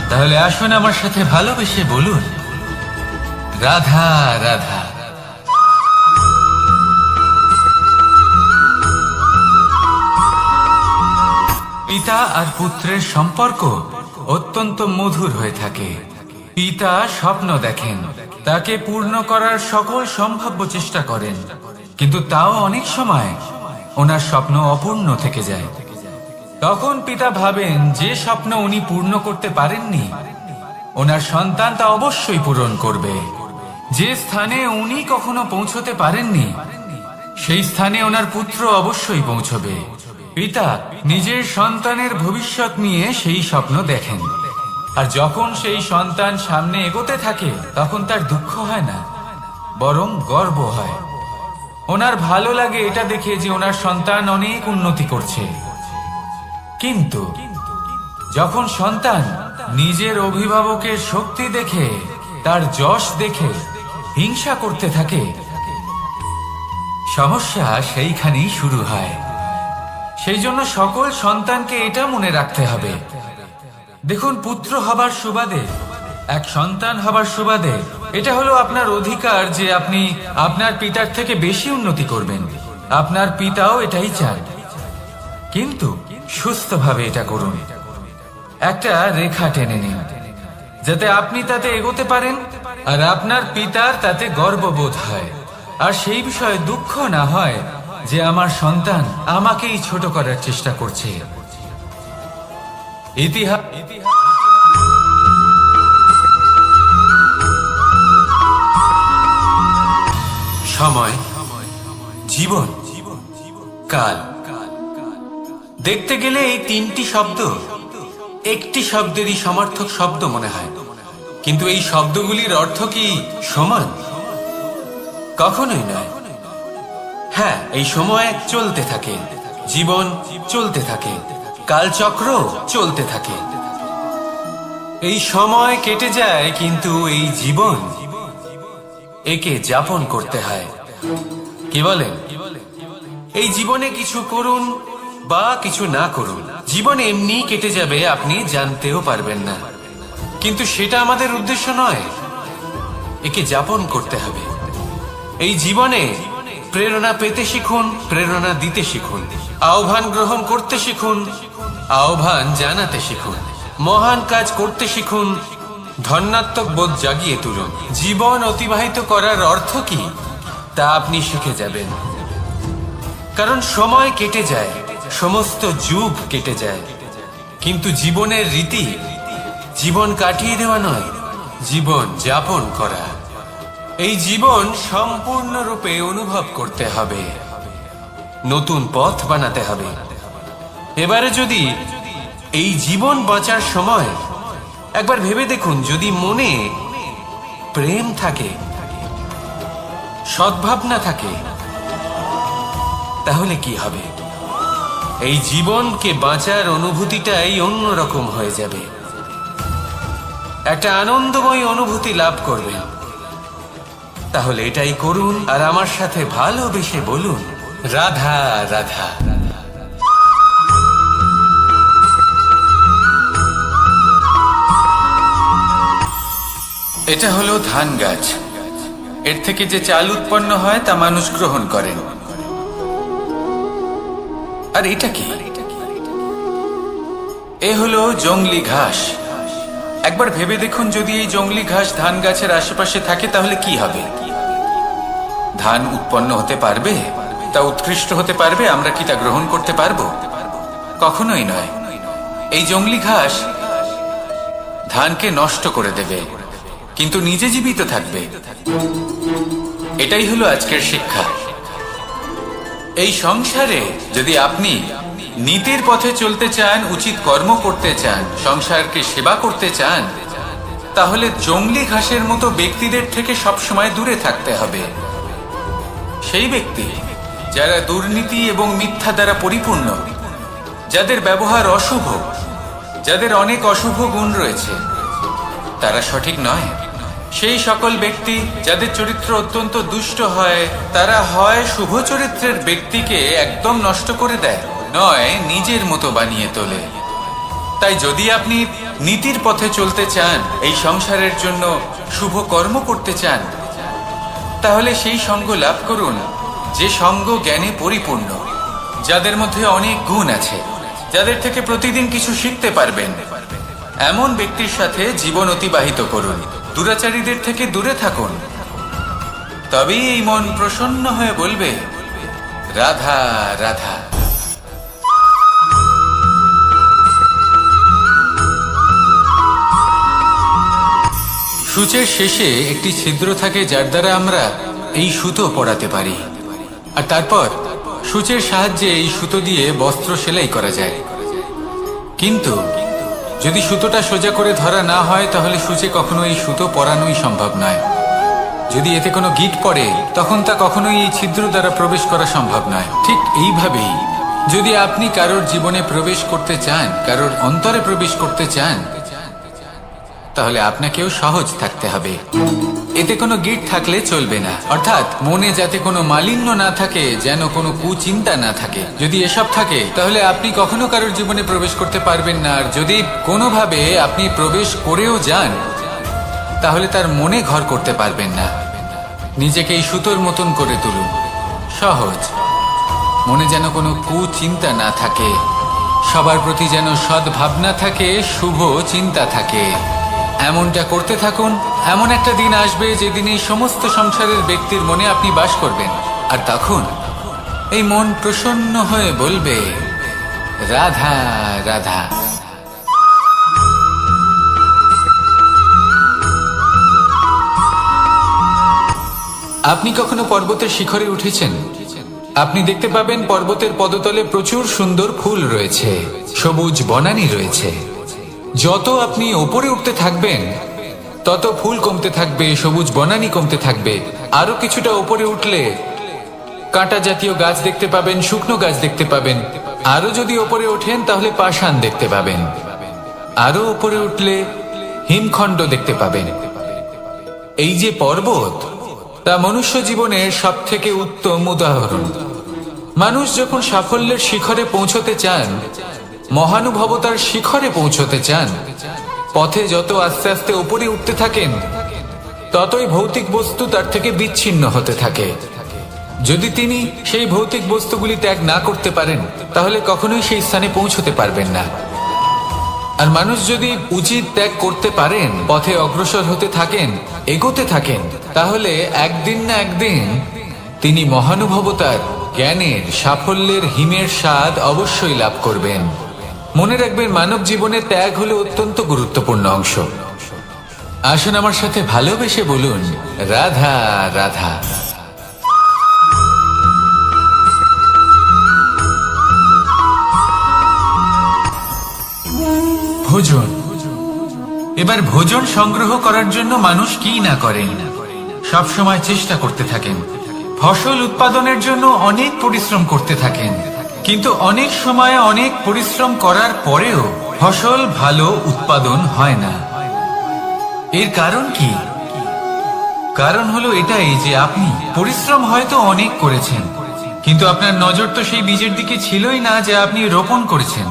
তাহলে আসুন আমার সাথে ভালোবেসে বলুন, রাধা রাধা। পিতা আর পুত্রের সম্পর্ক অত্যন্ত মধুর হয়ে থাকে। পিতা স্বপ্ন দেখেন, তাকে পূর্ণ করার সকল সম্ভাব্য চেষ্টা করেন, কিন্তু তাও অনেক সময় ওনার স্বপ্ন অপূর্ণ থেকে যায়। তখন পিতা ভাবেন যে স্বপ্ন উনি পূর্ণ করতে পারেননি, ওনার সন্তান তা অবশ্যই পূরণ করবে। যে স্থানে উনি কখনো পৌঁছতে পারেননি, সেই স্থানে ওনার পুত্র অবশ্যই পৌঁছবে। পিতা নিজের সন্তানের ভবিষ্যৎ নিয়ে সেই স্বপ্ন দেখেন, আর যখন সেই সন্তান সামনে এগোতে থাকে তখন তার দুঃখ হয় না, বরং গর্ব হয়। ওনার ভালো লাগে এটা দেখে যে ওনার সন্তান অনেক উন্নতি করছে। কিন্তু যখন সন্তান নিজের অভিভাবকের শক্তি দেখে, তার যশ দেখে হিংসা করতে থাকে, সমস্যা সেইখানেই শুরু হয়। সেই জন্য সকল সন্তানকে এটা মনে রাখতে হবে, দেখুন, পুত্র হবার সুবাদে, এক সন্তান হবার সুবাদে এটা হলো আপনার অধিকার যে আপনি আপনার পিতার থেকে বেশি উন্নতি করবেন। আপনার পিতাও এটাই চান, কিন্তু সুস্থভাবে এটা করুন। একটা রেখা টেনে নিন, যাতে আপনি তাতে এগোতে পারেন আর আপনার পিতার তাতে গর্ববোধ হয়, আর সেই বিষয়ে দুঃখ না হয় যে আমার সন্তান আমাকেই ছোট করার চেষ্টা করছে। ইতিহাস সময়, জীবন, কাল। দেখতে গেলে এই তিনটি শব্দ একটি শব্দেরই সমার্থক শব্দ মনে হয়, কিন্তু এই শব্দগুলির অর্থ কি সমান? কখনোই নয়। হ্যাঁ, এই সময় চলতে থাকে, জীবন চলতে থাকে, কালচক্র চলতে থাকে। এই সময় কেটে যায়, কিন্তু এই জীবন, একে যাপন করতে হয়। কি বলেন? এই জীবনে কিছু করুন বা কিছু না করুন, জীবন এমনি কেটে যাবে, আপনি জানতেও পারবেন না। কিন্তু সেটা আমাদের উদ্দেশ্য নয়, একে যাপন করতে হবে। এই জীবনে প্রেরণা পেতে শিখুন, প্রেরণা দিতে শিখুন, আহ্বান গ্রহণ করতে শিখুন, আহ্বান জানাতে শিখুন, মহান কাজ করতে শিখুন, ধন্যাত্মক বোধ জাগিয়ে তুলুন। জীবন অতিবাহিত করার অর্থ কি তা আপনি শিখে যাবেন, কারণ সময় কেটে যায়, সমস্ত যুগ কেটে যায়, কিন্তু জীবনের রীতি জীবন কাটিয়ে দেওয়া নয়, জীবন যাপন করা। এই জীবন সম্পূর্ণরূপে অনুভব করতে হবে, নতুন পথ বানাতে হবে। এবারে যদি এই জীবন বাঁচার সময় একবার ভেবে দেখুন, যদি মনে প্রেম থাকে, সদ্ভাবনা থাকে, তাহলে কি হবে? এই জীবনকে বাঁচার অনুভূতিটাই অন্যরকম হয়ে যাবে, একটা আনন্দময় অনুভূতি লাভ করবেন। তাহলে এটাই করুন, আর আমার সাথে ভালোবেসে বলুন, রাধা রাধা। এটা হলো ধান গাছ, এর থেকে যে চাল উৎপন্ন হয় তা মানুষ গ্রহণ করেন। আর এটা কি? এ হলো জংলি ঘাস, একবার ভেবে দেখুন, যদি এই জংলি ঘাস ধান গাছের আশেপাশে থাকে তাহলে কি হবে? ধান উৎপন্ন হতে পারবে? তা উৎকৃষ্ট হতে পারবে? আমরা কি তা গ্রহণ করতে পারবো? কখনোই নয়। এই জংলি ঘাস ধানকে নষ্ট করে দেবে, কিন্তু নিজে জীবিত থাকবে। এটাই হলো আজকের শিক্ষা। এই সংসারে যদি আপনি নীতির পথে চলতে চান, উচিত কর্ম করতে চান, সংসারকে সেবা করতে চান, তাহলে জংলি ঘাসের মতো ব্যক্তিদের থেকে সবসময় দূরে থাকতে হবে। সেই ব্যক্তি যারা দুর্নীতি এবং মিথ্যা দ্বারা পরিপূর্ণ, যাদের ব্যবহার অশুভ, যাদের অনেক অশুভ গুণ রয়েছে, তারা সঠিক নয়। সেই সকল ব্যক্তি যাদের চরিত্র অত্যন্ত দুষ্ট হয়, তারা হয় শুভ চরিত্রের ব্যক্তিকে একদম নষ্ট করে দেয়, নয় নিজের মতো বানিয়ে তোলে। তাই যদি আপনি নীতির পথে চলতে চান, এই সংসারের জন্য শুভ কর্ম করতে চান, তাহলে সেই সঙ্গ লাভ করুন যে সঙ্গ জ্ঞানে পরিপূর্ণ, যাদের মধ্যে অনেক গুণ আছে, যাদের থেকে প্রতিদিন কিছু শিখতে পারবেন। এমন ব্যক্তির সাথে জীবন অতিবাহিত করুন, দুরাচারীদের থেকে দূরে থাকুন। তবেই এই মন প্রসন্ন হয়ে বলবে, রাধা রাধা। সূচের শেষে একটি ছিদ্র থাকে, যার দ্বারা আমরা এই সুতো পরাতে পারি, আর তারপর সূচের সাহায্যে এই সুতো দিয়ে বস্ত্র সেলাই করা যায়। কিন্তু যদি সুতোটা সোজা করে ধরা না হয়, তাহলে সূচে কখনো এই সুতো পরানোই সম্ভব নয়। যদি এতে কোনো গিঁট পড়ে, তখন তা কখনোই এই ছিদ্র দ্বারা প্রবেশ করা সম্ভব নয়। ঠিক এইভাবেই যদি আপনি কারোর জীবনে প্রবেশ করতে চান, কারোর অন্তরে প্রবেশ করতে চান, তাহলে আপনাকেও সহজ থাকতে হবে। এতে কোনো গিঁট থাকলে চলবে না, অর্থাৎ মনে যাতে কোনো মালিন্য না থাকে, যেন কোনো কুচিন্তা না থাকে। যদি এসব থাকে, তাহলে আপনি কখনো কারোর জীবনে প্রবেশ করতে পারবেন না। আর যদি কোনোভাবে আপনি প্রবেশ করেও যান, তাহলে তার মনে ঘর করতে পারবেন না। নিজেকে এই সুতোর মতন করে তুলুন, সহজ। মনে যেন কোনো কুচিন্তা না থাকে, সবার প্রতি যেন সদ্ভাবনা থাকে, শুভ চিন্তা থাকে। এমনটা করতে থাকুন। এমন একটা দিন আসবে যেদিন এই সমস্ত সংসারের ব্যক্তির মনে আপনি বাস করবেন, আর তখন এই মন প্রসন্ন হয়ে বলবে, রাধা রাধা। আপনি কখনো পর্বতের শিখরে উঠেছেন? আপনি দেখতে পাবেন পর্বতের পদতলে প্রচুর সুন্দর ফুল রয়েছে, সবুজ বনানী রয়েছে। যত আপনি ওপরে উঠতে থাকবেন, তত ফুল কমতে থাকবে, সবুজ বনানী কমতে থাকবে। আরো কিছুটা ওপরে উঠলে কাঁটা জাতীয় গাছ দেখতে পাবেন, শুকনো গাছ দেখতে পাবেন। আরো যদি ওপরে ওঠেন, তাহলে পাষাণ দেখতে পাবেন। আরো ওপরে উঠলে হিমখণ্ড দেখতে পাবেন। এই যে পর্বত, তা মনুষ্য জীবনের সব থেকে উত্তম উদাহরণ। মানুষ যখন সাফল্যের শিখরে পৌঁছতে চান, মহানুভবতার শিখরে পৌঁছতে চান, পথে যত আস্তে আস্তে উপরে উঠতে থাকেন, ততই ভৌতিক বস্তু তার থেকে বিচ্ছিন্ন হতে থাকে। যদি তিনি সেই ভৌতিক বস্তুগুলি ত্যাগ না করতে পারেন, তাহলে কখনোই সেই স্থানে পৌঁছতে পারবেন না। আর মানুষ যদি উচিত ত্যাগ করতে পারেন, পথে অগ্রসর হতে থাকেন, এগোতে থাকেন, তাহলে একদিন না একদিন তিনি মহানুভবতার, জ্ঞানের, সাফল্যের হিমের স্বাদ অবশ্যই লাভ করবেন। মনে রাখবেন, মানব জীবনে ত্যাগ হলো অত্যন্ত গুরুত্বপূর্ণ অংশ। আসুন আমার সাথে ভালোবেসে বলুন, রাধা রাধা। ভোজন। এবার ভোজন সংগ্রহ করার জন্য মানুষ কি না করেন, সব সময় চেষ্টা করতে থাকেন। ফসল উৎপাদনের জন্য অনেক পরিশ্রম করতে থাকেন, কিন্তু অনেক সময় অনেক পরিশ্রম করার পরেও ফসল ভালো উৎপাদন হয় না। এর কারণ কি? কারণ হলো এটাই যে আপনি পরিশ্রম হয়তো অনেক করেছেন, কিন্তু আপনার নজর তো সেই বীজের দিকে ছিলই না যে আপনি রোপণ করেছেন।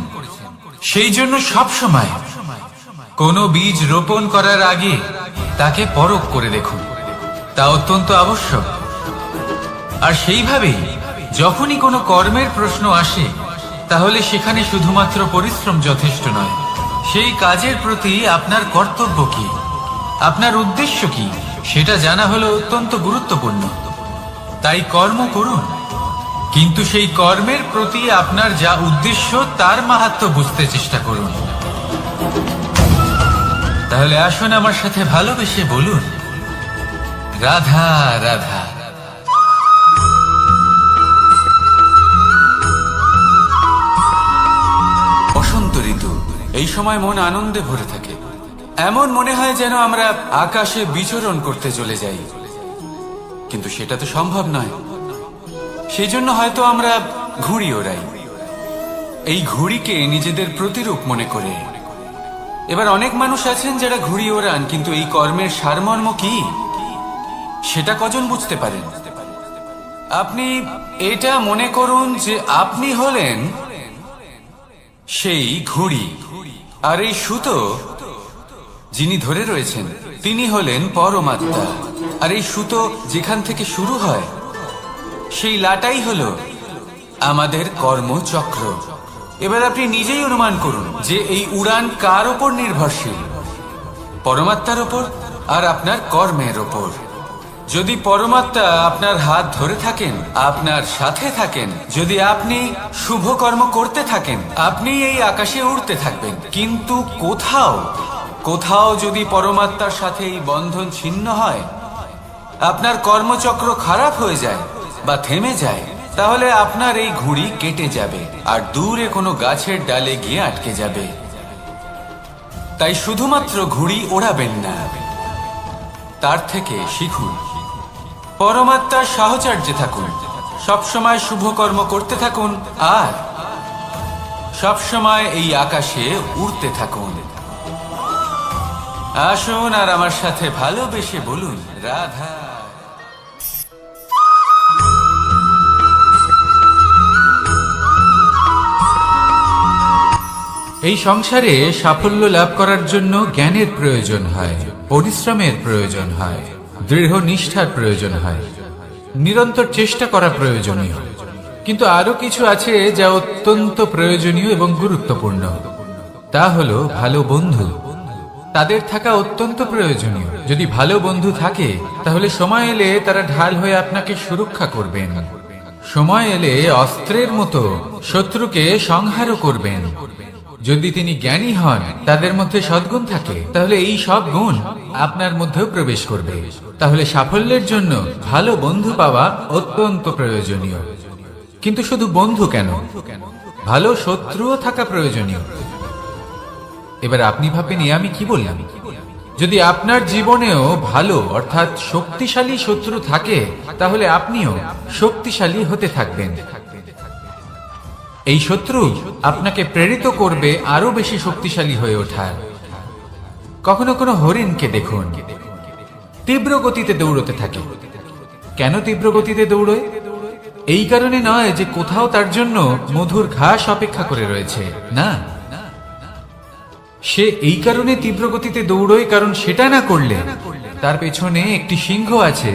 সেই জন্য সব সময় কোনো বীজ রোপণ করার আগে তাকে পরখ করে দেখুন, তা অত্যন্ত আবশ্যক। আর সেইভাবেই যখনই কোনো কর্মের প্রশ্ন আসে, তাহলে সেখানে শুধুমাত্র পরিশ্রম যথেষ্ট নয়, সেই কাজের প্রতি আপনার কর্তব্য কি, আপনার উদ্দেশ্য কি, সেটা জানা হলো অত্যন্ত গুরুত্বপূর্ণ। তাই কর্ম করুন, কিন্তু সেই কর্মের প্রতি আপনার যা উদ্দেশ্য তার মাহাত্ম্য বুঝতে চেষ্টা করুন। তাহলে আসুন আমার সাথে ভালোবেসে বলুন, রাধা রাধা। বসন্ত ঋতু, এই সময় মন আনন্দে ভরে থাকে। এমন মনে হয় যেন আমরা আকাশে বিচরণ করতে চলে যাই, কিন্তু সেটা তো সম্ভব নয়। সেই জন্য হয়তো আমরা ঘুড়ি ওড়াই, এই ঘুড়িকে নিজেদের প্রতিরূপ মনে করে। এবার অনেক মানুষ আছেন যারা ঘুড়ি ওড়ান, কিন্তু এই কর্মের সারমর্ম কি সেটা কজন বুঝতে পারেন? আপনি এটা মনে করুন যে আপনি হলেন সেই ঘুড়ি, আর এই সুতো যিনি ধরে রয়েছেন তিনি হলেন পরমাত্মা। আর এই সুতো যেখান থেকে শুরু হয় সেই লাটাই হলো আমাদের কর্মচক্র। এবার আপনি নিজেই অনুমান করুন যে এই উড়ান কার ওপর নির্ভরশীল, পরমাত্মার ওপর আর আপনার কর্মের ওপর। যদি পরমাত্মা আপনার হাত ধরে থাকেন, আপনার সাথে থাকেন, যদি আপনি শুভ কর্ম করতে থাকেন, আপনি এই আকাশে উড়তে থাকবেন। কিন্তু কোথাও কোথাও যদি পরমাত্মার সাথে এই বন্ধন ছিন্ন হয়, আপনার কর্মচক্র খারাপ হয়ে যায় বা থেমে যায়, তাহলে আপনার এই ঘুড়ি কেটে যাবে আর দূরে কোনো গাছের ডালে গিয়ে আটকে যাবে। তাই শুধুমাত্র ঘুড়ি ওড়াবেন না, তার থেকে শিখুন, পরমাত্মার সাহচর্যে থাকুন, সবসময় শুভ কর্ম করতে থাকুন আর সবসময় এই আকাশে উড়তে থাকুন। আসুন আর আমার সাথে ভালোবেসে বলুন, রাধা। এই সংসারে সাফল্য লাভ করার জন্য জ্ঞানের প্রয়োজন হয়, পরিশ্রমের প্রয়োজন হয়, দৃঢ় নিষ্ঠার প্রয়োজন হয়, নিরন্তর চেষ্টা করা প্রয়োজনীয়। কিন্তু আরো কিছু আছে যা অত্যন্ত প্রয়োজনীয় এবং গুরুত্বপূর্ণ। তা হলো ভালো বন্ধু। তাদের থাকা অত্যন্ত প্রয়োজনীয়। যদি ভালো বন্ধু থাকে তাহলে সময় এলে তারা ঢাল হয়ে আপনাকে সুরক্ষা করবেন। সময় এলে অস্ত্রের মতো শত্রুকে সংহারও করবেন। যদি তিনি জ্ঞানী হন, তাদের মধ্যে সদ্গুণ থাকে, তাহলে এই সব গুণ আপনার মধ্যেও প্রবেশ করবে। তাহলে সাফল্যের জন্য ভালো বন্ধু পাওয়া অত্যন্ত প্রয়োজনীয়। কিন্তু শুধু বন্ধু কেন, ভালো শত্রুও থাকা প্রয়োজনীয়। এবার আপনি ভাবেন, আমি কি বললাম? যদি আপনার জীবনেও ভালো অর্থাৎ শক্তিশালী শত্রু থাকে, তাহলে আপনিও শক্তিশালী হতে থাকবেন। এই শত্রু আপনাকে প্রেরিত করবে আরো বেশি শক্তিশালী হয়ে ওঠার। কখনো কোনো হরিণকে দেখুন, তীব্র গতিতে দৌড়তে থাকে। কেন তীব্র গতিতে দৌড়য়? এই কারণে নয় যে কোথাও তার জন্য মধুর ঘাস অপেক্ষা করে রয়েছে, না। সে এই কারণে তীব্র গতিতে দৌড়য় কারণ সেটা না করলে তার পেছনে একটি সিংহ আছে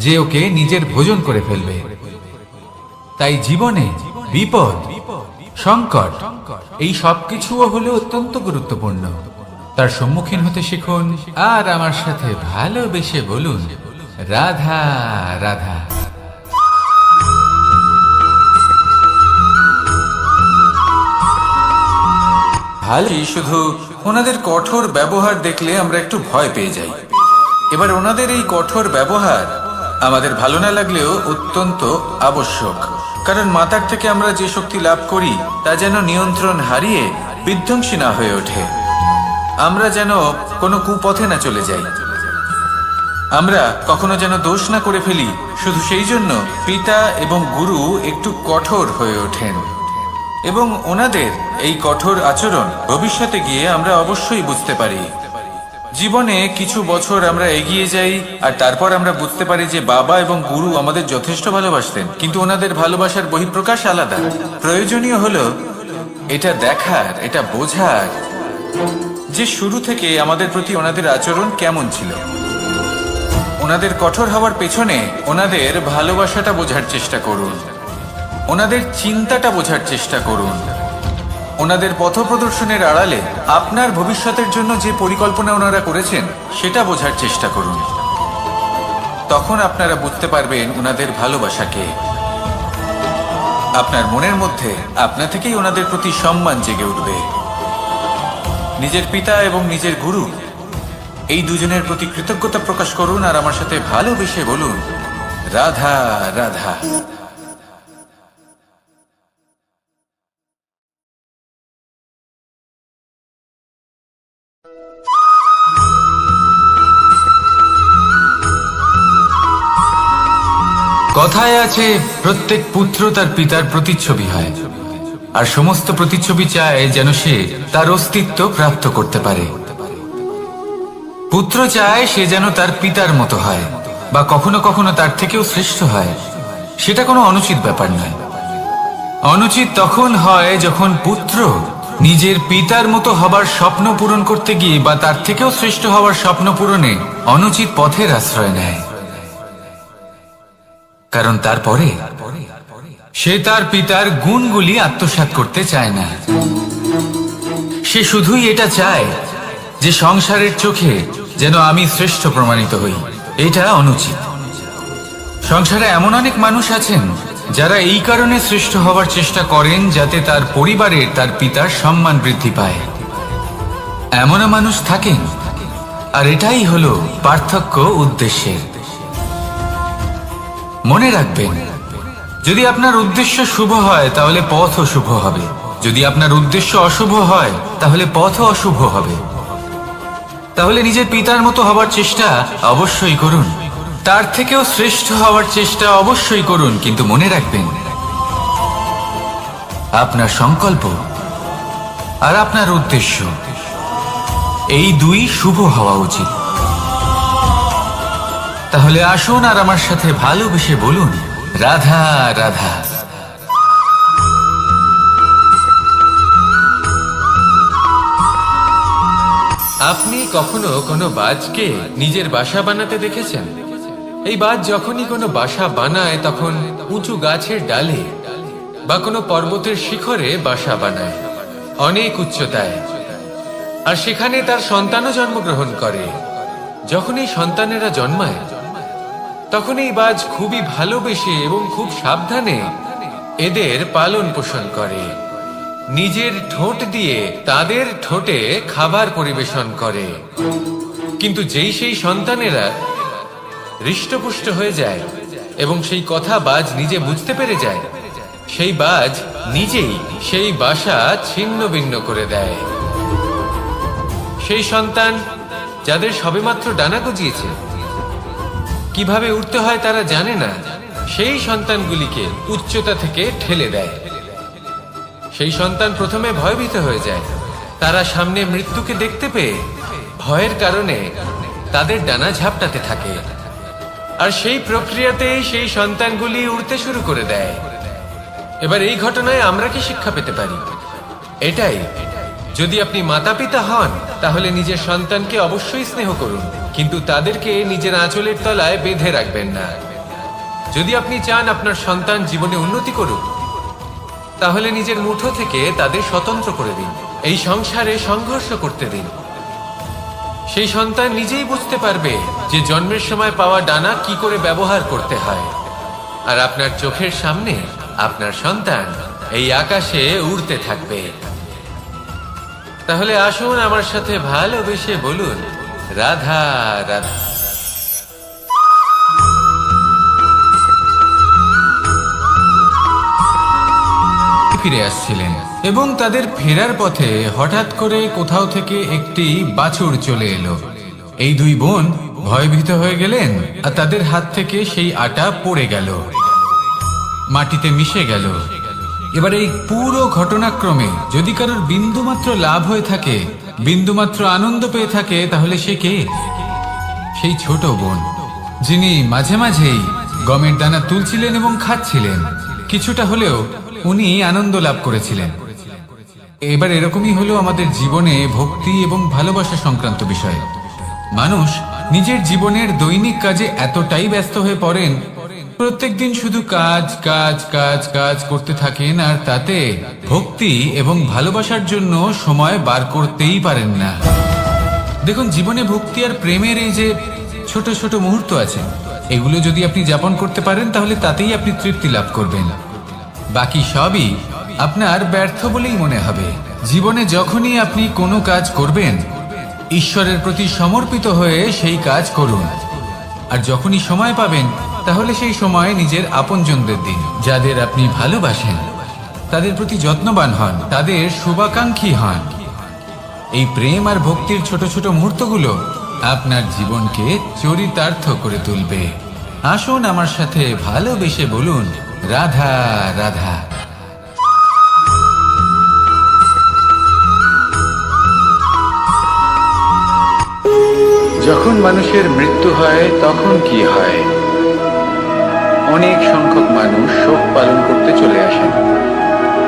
যে ওকে নিজের ভোজন করে ফেলবে। তাই জীবনে বিপদ, সংকট, এই সবকিছুও হলো অত্যন্ত গুরুত্বপূর্ণ। তার সম্মুখীন হতে শিখুন আর আমার সাথে ভালোবেসে বলুন, রাধা রাধা। ভালোই, শুধু ওনাদের কঠোর ব্যবহার দেখলে আমরা একটু ভয় পেয়ে যাই। এবার ওনাদের এই কঠোর ব্যবহার আমাদের ভালো না লাগলেও অত্যন্ত আবশ্যক, কারণ মাতার থেকে আমরা যে শক্তি লাভ করি তা যেন নিয়ন্ত্রণ হারিয়ে বিধ্বংসী না হয়ে ওঠে। আমরা যেন কোনো কুপথে না চলে যাই, আমরা কখনো যেন দোষ না করে ফেলি। শুধু সেই জন্য পিতা এবং গুরু একটু কঠোর হয়ে ওঠেন, এবং ওনাদের এই কঠোর আচরণ ভবিষ্যতে গিয়ে আমরা অবশ্যই বুঝতে পারি। জীবনে কিছু বছর আমরা এগিয়ে যাই আর তারপর আমরা বুঝতে পারি যে বাবা এবং গুরু আমাদের যথেষ্ট ভালোবাসতেন, কিন্তু ওনাদের ভালোবাসার বহিঃপ্রকাশ আলাদা। প্রয়োজনীয় হলো এটা দেখার, এটা বোঝার যে শুরু থেকে আমাদের প্রতি ওনাদের আচরণ কেমন ছিল। ওনাদের কঠোর হওয়ার পেছনে ওনাদের ভালোবাসাটা বোঝার চেষ্টা করুন, ওনাদের চিন্তাটা বোঝার চেষ্টা করুন। ওনাদের পথপ্রদর্শনের আড়ালে আপনার ভবিষ্যতের জন্য যে পরিকল্পনা ওনারা করেছেন সেটা বোঝার চেষ্টা করুন। তখন আপনারা বুঝতে পারবেন ওনাদের ভালোবাসাকে। আপনার মনের মধ্যে আপনা থেকেই ওনাদের প্রতি সম্মান জেগে উঠবে। নিজের পিতা এবং নিজের গুরু এই দুজনের প্রতি কৃতজ্ঞতা প্রকাশ করুন আর আমার সাথে ভালোবেসে বলুন, রাধা রাধা। কথায় আছে, প্রত্যেক পুত্র তার পিতার প্রতিচ্ছবি হয়, আর সমস্ত প্রতিচ্ছবি চায় যেন সে তার অস্তিত্ব প্রাপ্ত করতে পারে। পুত্র চায় সে যেন তার পিতার মতো হয়, বা কখনো কখনো তার থেকেও শ্রেষ্ঠ হয়। সেটা কোনো অনুচিত ব্যাপার নয়। অনুচিত তখন হয় যখন পুত্র নিজের পিতার মতো হবার স্বপ্ন পূরণ করতে গিয়ে বা তার থেকেও শ্রেষ্ঠ হওয়ার স্বপ্ন পূরণে অনুচিত পথের আশ্রয় নেয়। কারণ তারপরে সে তার পিতার গুণগুলি আত্মসাৎ করতে চায় না। সে শুধুই এটা চায় যে সংসারের চোখে যেন আমি শ্রেষ্ঠ প্রমাণিত হই। এটা অনুচিত। সংসারে এমন অনেক মানুষ আছেন যারা এই কারণে শ্রেষ্ঠ হওয়ার চেষ্টা করেন যাতে তার পরিবারের তার পিতার সম্মান বৃদ্ধি পায়। এমনও মানুষ থাকেন, আর এটাই হলো পার্থক্য উদ্দেশ্যের। মনে রাখবেন, যদি আপনার উদ্দেশ্য শুভ হয় তাহলে পথও শুভ হবে, যদি আপনার উদ্দেশ্য অশুভ হয় তাহলে পথও অশুভ হবে। তাহলে নিজের পিতার মতো হবার চেষ্টা অবশ্যই করুন, তার থেকেও শ্রেষ্ঠ হওয়ার চেষ্টা অবশ্যই করুন, কিন্তু মনে রাখবেন আপনার সংকল্প আর আপনার উদ্দেশ্য এই দুই শুভ হওয়া উচিত। তাহলে আসুন আর আমার সাথে ভালোবেসে বলুন, রাধা রাধা। আপনি কখনো কোনো বাজকে নিজের বাসা বানাতে দেখেছেন? এই বাজ যখনই কোনো বাসা বানায় তখন উঁচু গাছের ডালে বা কোনো পর্বতের শিখরে বাসা বানায়, অনেক উচ্চতায়, আর সেখানে তার সন্তানও জন্মগ্রহণ করে। যখন এই সন্তানেরা জন্মায় তখন এই বাজ খুবই ভালোবেসে এবং খুব সাবধানে এদের পালন পোষণ করে। নিজের ঠোঁট দিয়ে তাদের ঠোঁটে খাবার পরিবেশন করে। কিন্তু যেই সেই সন্তানেরা হৃষ্টপুষ্ট হয়ে যায় এবং সেই কথা বাজ নিজে বুঝতে পেরে যায়, সেই বাজ নিজেই সেই বাসা ছিন্ন ভিন্ন করে দেয়। সেই সন্তান যাদের সবেমাত্র ডানা গজিয়েছে, কিভাবে উঠতে হয় তারা জানে না, সেই সন্তানগুলিকে উচ্চতা থেকে ঠেলে দেয়। সেই সন্তান প্রথমে ভয়ভীত হয়ে যায়। তারা সামনে মৃত্যুকে দেখতে পেয়ে ভয়ের কারণে তাদের ডানা ঝাপটাতে থাকে, আর সেই প্রক্রিয়াতেই সেই সন্তানগুলি উড়তে শুরু করে দেয়। এবার এই ঘটনায় আমরা কি শিক্ষা পেতে পারি? এটাই, যদি আপনি মাতা পিতা হন তাহলে নিজের সন্তানকে অবশ্যই স্নেহ করুন, কিন্তু তাদেরকে নিজের আঁচলের তলায় বেঁধে রাখবেন না। যদি আপনি চান আপনার সন্তান জীবনে উন্নতি করুক, তাহলে নিজের মুঠো থেকে তাদের স্বতন্ত্র করে দিন, এই সংসারে সংঘর্ষ করতে দিন। সেই সন্তান নিজেই বুঝতে পারবে যে জন্মের সময় পাওয়া ডানা কি করে ব্যবহার করতে হয়। আর আপনার চোখের সামনে আপনার সন্তান এই আকাশে উড়তে থাকবে। তাহলে আসুন আমার সাথে ভালোবেসে বলুন, রাধা রাধা। ফিরে আসছিলেন এবং তাদের ফেরার পথে হঠাৎ করে কোথাও থেকে একটি বাছুর চলে এলো। এই দুই বোন ভয়ভীত হয়ে গেলেন, আর তাদের হাত থেকে সেই আটা পড়ে গেল, মাটিতে মিশে গেল। এবার এই পুরো ঘটনাক্রমে যদি কারোর বিন্দুমাত্র লাভ হয়ে থাকে, বিন্দুমাত্র আনন্দ পেয়ে থাকে, তাহলে সে কে? সেই ছোট বোন, যিনি মাঝে মাঝেই গমের দানা তুলছিলেন এবং খাচ্ছিলেন। কিছুটা হলেও উনি আনন্দ লাভ করেছিলেন। এবার এরকমই হলো আমাদের জীবনে ভক্তি এবং ভালোবাসা সংক্রান্ত বিষয়। মানুষ নিজের জীবনের দৈনিক কাজে এতটাই ব্যস্ত হয়ে পড়েন প্রত্যেকদিন শুধু কাজ কাজ কাজ কাজ করতে থাকেন, আর তাতে ভক্তি এবং ভালোবাসার জন্য সময় বার করতেই পারেন না। দেখুন, জীবনে ভক্তি আর প্রেমের এই যে ছোট ছোট মুহূর্ত আছে, এগুলো যদি আপনি যাপন করতে পারেন তাহলে তাতেই আপনি তৃপ্তি লাভ করবেন। বাকি সবই আপনার ব্যর্থ বলেই মনে হবে। জীবনে যখনই আপনি কোনো কাজ করবেন, ঈশ্বরের প্রতি সমর্পিত হয়ে সেই কাজ করুন। আর যখনই সময় পাবেন, তাহলে সেই সময় নিজের আপনজনদের দিন। যাদের আপনি ভালোবাসেন তাদের প্রতি যত্নবান হন, তাদের শুভাকাঙ্ক্ষী হন। এই প্রেম আর ভক্তির ছোট ছোট মুহূর্তগুলো আপনার জীবনকে চরিতার্থ করে তুলবে। আসুন আমার সাথে ভালোবেসে বলুন, রাধা রাধা। যখন মানুষের মৃত্যু হয় তখন কি হয়? অনেক সংখ্যক মানুষ শোক পালন করতে চলে আসেন।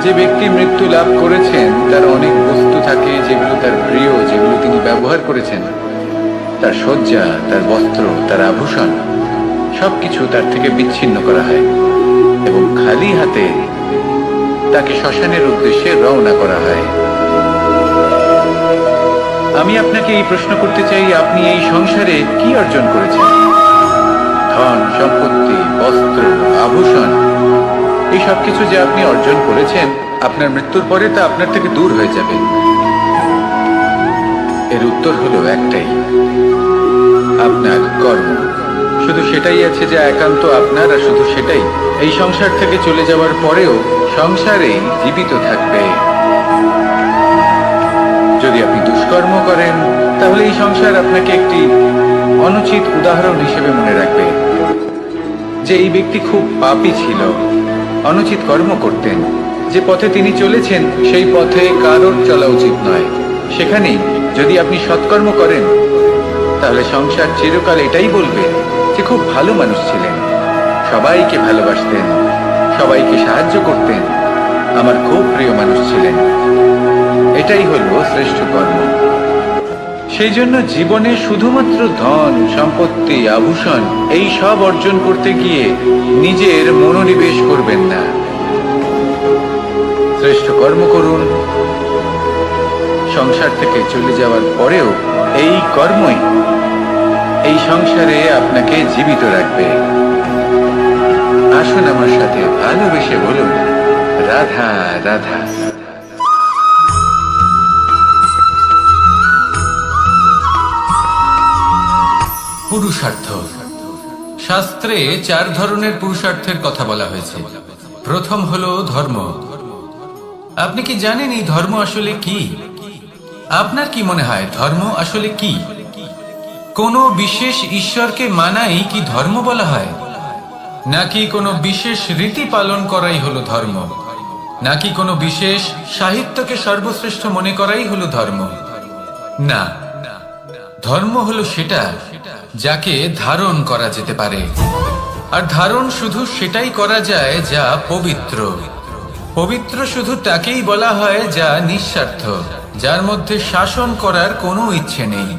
যে ব্যক্তি মৃত্যু লাভ করেছেন তার অনেক বস্তু থাকে যেগুলো তার প্রিয়, যেগুলো তিনি ব্যবহার করেছেন। তার শয্যা, তার বস্ত্র, তার আভূষণ সবকিছু তার থেকে বিচ্ছিন্ন করা হয় এবং খালি হাতে তাকে শ্মশানের উদ্দেশ্যে রওনা করা হয়। আমি আপনাকে এই প্রশ্ন করতে চাই, আপনি এই সংসারে কি অর্জন করেছেন? ধন সম্পত্তি, বস্ত্র, আভূষণ, এই সব কিছু যে আপনি অর্জন করেছেন, আপনার মৃত্যুর পরে তা আপনার থেকে দূর হয়ে যাবে। এর উত্তর হলো একটাই, আপনার কর্ম। শুধু সেটাই আছে যা একান্ত আপনার, আর শুধু সেটাই এই সংসার থেকে চলে যাওয়ার পরেও সংসারেই জীবিত থাকবে। যদি আপনি দুষ্কর্ম করেন, তাহলে এই সংসার আপনাকে একটি অনুচিত উদাহরণ হিসেবে মনে রাখবে যে এই ব্যক্তি খুব পাপী ছিল, অনুচিত কর্ম করতেন। যে পথে তিনি চলেছেন সেই পথে কারোর চলা উচিত নয়। সেখানেই যদি আপনি সৎকর্ম করেন, তাহলে সংসার চিরকাল এটাই বলবে যে খুব ভালো মানুষ ছিলেন, সবাইকে ভালোবাসতেন, সবাইকে সাহায্য করতেন, আমার খুব প্রিয় মানুষ ছিলেন। এটাই হলো শ্রেষ্ঠ কর্ম। সেই জন্য জীবনে শুধুমাত্র ধন সম্পত্তি, আভূষণ এই সব অর্জন করতে গিয়ে নিজের মনোনিবেশ করবেন না। শ্রেষ্ঠ কর্ম করুন। সংসার থেকে চলে যাওয়ার পরেও এই কর্মই এই সংসারে আপনাকে জীবিত রাখবে। আসুন আমার সাথে ভালোবেসে বলুন, রাধা রাধা। পুরুষার্থ। শাস্ত্রে 4 ধরনের পুরুষার্থের কথা বলা হয়েছে। প্রথম হলো ধর্ম। আপনি কি জানেন এই ধর্ম আসলে কি? আপনার কি মনে হয় ধর্ম আসলে কি? কোনো বিশেষ ঈশ্বরকে মানাই কি ধর্ম বলা হয়? নাকি কোনো বিশেষ রীতি পালন করাই হলো ধর্ম? নাকি কোনো বিশেষ সাহিত্যকে সর্বশ্রেষ্ঠ মনে করাই হলো ধর্ম? না, ধর্ম হলো সেটা যাকে ধারণ করা যেতে পারে। আর ধারণ শুধু সেটাই করা যায় যা পবিত্র। পবিত্র শুধু তাকেই বলা হয় যা নিঃস্বার্থ, যার মধ্যে শাসন করার কোনো ইচ্ছে নেই,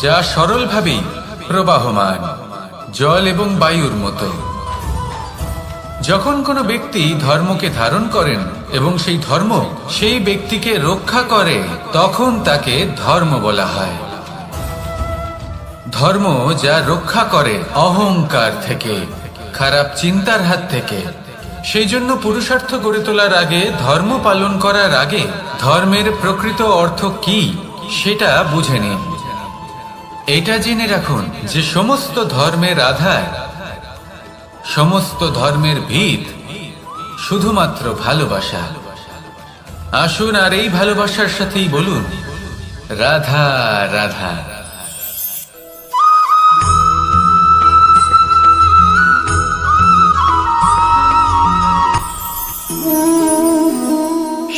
যা সরলভাবেই প্রবাহমান, জল এবং বায়ুর মতো। যখন কোনো ব্যক্তি ধর্মকে ধারণ করেন এবং সেই ধর্ম সেই ব্যক্তিকে রক্ষা করে, তখন তাকে ধর্ম বলা হয়। ধর্ম যা রক্ষা করে অহংকার থেকে, খারাপ চিন্তার হাত থেকে। সেই জন্য পুরুষার্থ গড়ে তোলার আগে, ধর্ম পালন করার আগে ধর্মের প্রকৃত অর্থ কি সেটা বুঝে নিন। এটা জেনে রাখুন যে সমস্ত ধর্মের আধার, সমস্ত ধর্মের ভিত শুধুমাত্র ভালোবাসা। আসুন আর এই ভালোবাসার সাথেই বলুন, রাধা রাধা।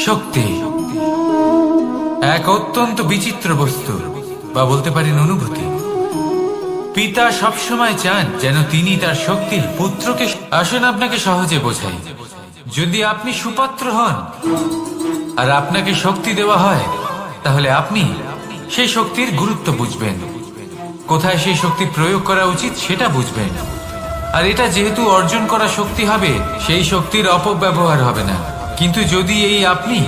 শক্তি এক অত্যন্ত বিচিত্র বস্তু, বা বলতে পারেন অনুভূতি। পিতা সবসময় চান যেন তিনি তার শক্তির পুত্রকে। আসুন আপনাকে সহজে বোঝাই। যদি আপনি সুপাত্র হন আর আপনাকে শক্তি দেওয়া হয়, তাহলে আপনি সেই শক্তির গুরুত্ব বুঝবেন, কোথায় সেই শক্তি প্রয়োগ করা উচিত সেটা বুঝবেন। আর এটা যেহেতু অর্জন করা শক্তি হবে, সেই শক্তির অপব্যবহার হবে না। কিন্তু যদি এই আপনি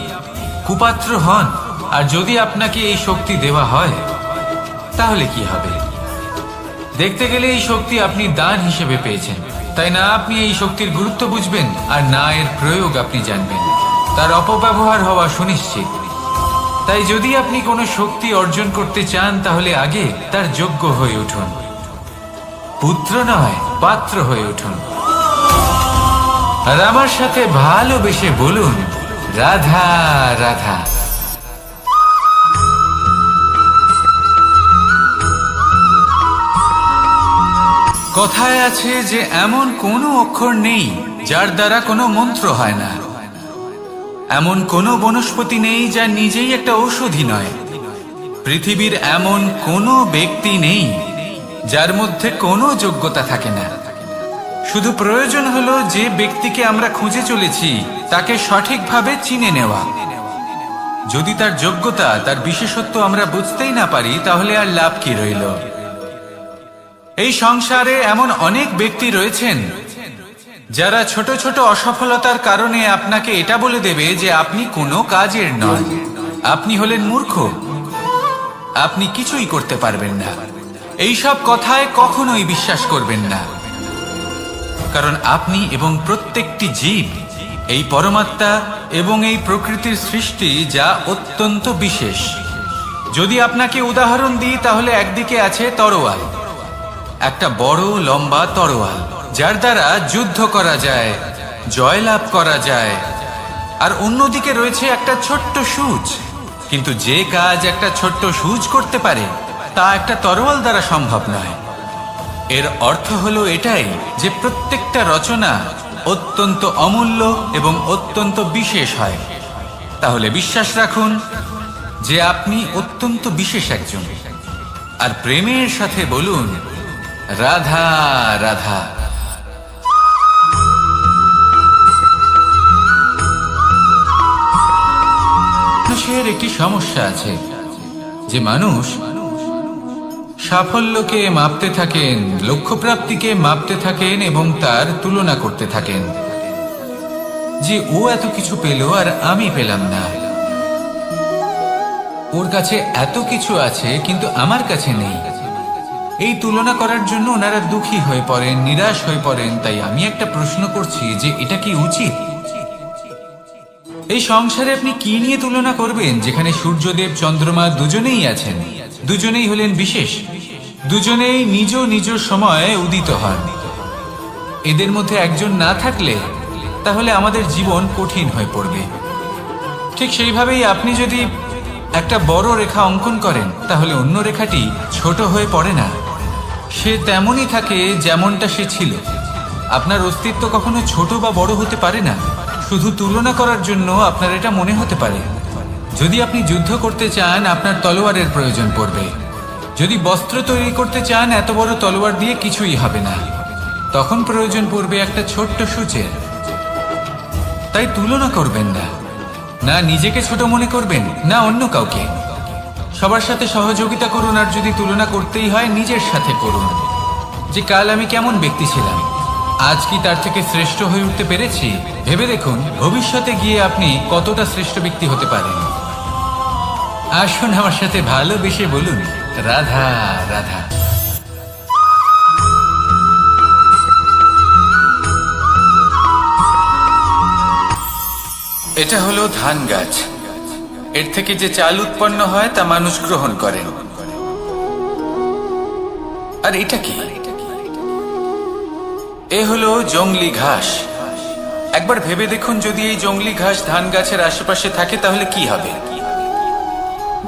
কুপাত্র হন আর যদি আপনাকে এই শক্তি দেওয়া হয়, তাহলে কি হবে? দেখতে গেলে এই শক্তি আপনি দান হিসেবে পেয়েছেন, তাই না আপনি এই শক্তির গুরুত্ব বুঝবেন আর না এর প্রয়োগ আপনি জানবেন। তার অপব্যবহার হওয়া সুনিশ্চিত। তাই যদি আপনি কোনো শক্তি অর্জন করতে চান, তাহলে আগে তার যোগ্য হয়ে উঠুন। পুত্র নয়, পাত্র হয়ে উঠুন। আর আমার সাথে ভালোবেসে বলুন, রাধা রাধা। কথায় আছে যে এমন কোনো অক্ষর নেই যার দ্বারা কোনো মন্ত্র হয় না। এমন কোনো বনস্পতি নেই যা নিজেই একটা ঔষধি নয়। পৃথিবীর এমন কোনো ব্যক্তি নেই যার মধ্যে কোনো যোগ্যতা থাকে না। শুধু প্রয়োজন হলো যে ব্যক্তিকে আমরা খুঁজে চলেছি তাকে সঠিকভাবে চিনে নেওয়া। যদি তার যোগ্যতা, তার বিশেষত্ব আমরা বুঝতেই না পারি, তাহলে আর লাভ কি রইল? এই সংসারে এমন অনেক ব্যক্তি রয়েছেন যারা ছোট ছোট অসফলতার কারণে আপনাকে এটা বলে দেবে যে আপনি কোনো কাজের নন, আপনি হলেন মূর্খ, আপনি কিছুই করতে পারবেন না। এইসব কথায় কখনোই বিশ্বাস করবেন না, কারণ আপনি এবং প্রত্যেকটি জীব এই পরমাত্মা এবং এই প্রকৃতির সৃষ্টি, যা অত্যন্ত বিশেষ। যদি আপনাকে উদাহরণ দিই, তাহলে একদিকে আছে তরোয়াল, একটা বড় লম্বা তরোয়াল, যার দ্বারা যুদ্ধ করা যায়, জয়লাভ করা যায়। আর অন্যদিকে রয়েছে একটা ছোট্ট সূচ, কিন্তু যে কাজ একটা ছোট্ট সূচ করতে পারে তা একটা তরোয়াল দ্বারা সম্ভব নয়। এর অর্থ হলো এটাই যে প্রত্যেকটা রচনা অত্যন্ত অমূল্য এবং অত্যন্ত বিশেষ হয়। তাহলে বিশ্বাস রাখুন যে আপনি অত্যন্ত বিশেষ একজন। আর প্রেমের সাথে বলুন, রাধা রাধা। মানুষের একটি সমস্যা আছে যে মানুষ সাফল্যকে মাপতে থাকেন, লক্ষ্যপ্রাপ্তিকে মাপতে থাকেন এবং তার তুলনা করতে থাকেন যে ও এত কিছু পেল আর আমি পেলাম না, ওর কাছে এত কিছু আছে কিন্তু আমার কাছে নেই। এই তুলনা করার জন্য ওনারা দুঃখী হয়ে পড়েন, নিরাশ হয়ে পড়েন। তাই আমি একটা প্রশ্ন করছি যে এটা কি উচিত? এই সংসারে আপনি কি নিয়ে তুলনা করবেন, যেখানে সূর্যদেব চন্দ্রমা দুজনেই আছেন, দুজনেই হলেন বিশেষ, দুজনেই নিজ নিজ সময়ে উদিত হন। এদের মধ্যে একজন না থাকলে তাহলে আমাদের জীবন কঠিন হয়ে পড়বে। ঠিক সেইভাবেই আপনি যদি একটা বড় রেখা অঙ্কন করেন, তাহলে অন্য রেখাটি ছোট হয়ে পড়ে না, সে তেমনই থাকে যেমনটা সে ছিল। আপনার অস্তিত্ব কখনো ছোট বা বড় হতে পারে না। শুধু তুলনা করার জন্য আপনার এটা মনে হতে পারে। যদি আপনি যুদ্ধ করতে চান, আপনার তলোয়ারের প্রয়োজন পড়বে। যদি বস্ত্র তৈরি করতে চান, এত বড় তলোয়ার দিয়ে কিছুই হবে না, তখন প্রয়োজন পড়বে একটা ছোট্ট সূচের। তাই তুলনা করবেন না, না নিজেকে ছোট মনে করবেন, না অন্য কাউকে। সবার সাথে সহযোগিতা করুন, আর যদি তুলনা করতেই হয় নিজের সাথে করুন, যে কাল আমি কেমন ব্যক্তি ছিলাম, আজ কি তার থেকে শ্রেষ্ঠ হয়ে উঠতে পেরেছি? ভেবে দেখুন ভবিষ্যতে গিয়ে আপনি কতটা শ্রেষ্ঠ ব্যক্তি হতে পারেন। আসুন আমার সাথে ভালোবেসে বলুন, রাধা রাধা। এটা হলো ধান গাছ। এর থেকে যে চাল উৎপন্ন হয় তা মানুষ গ্রহণ করেন। আর এটা কি? এ হলো জংলি ঘাস। একবার ভেবে দেখুন, যদি এই জংলি ঘাস ধান গাছের আশেপাশে থাকে তাহলে কি হবে?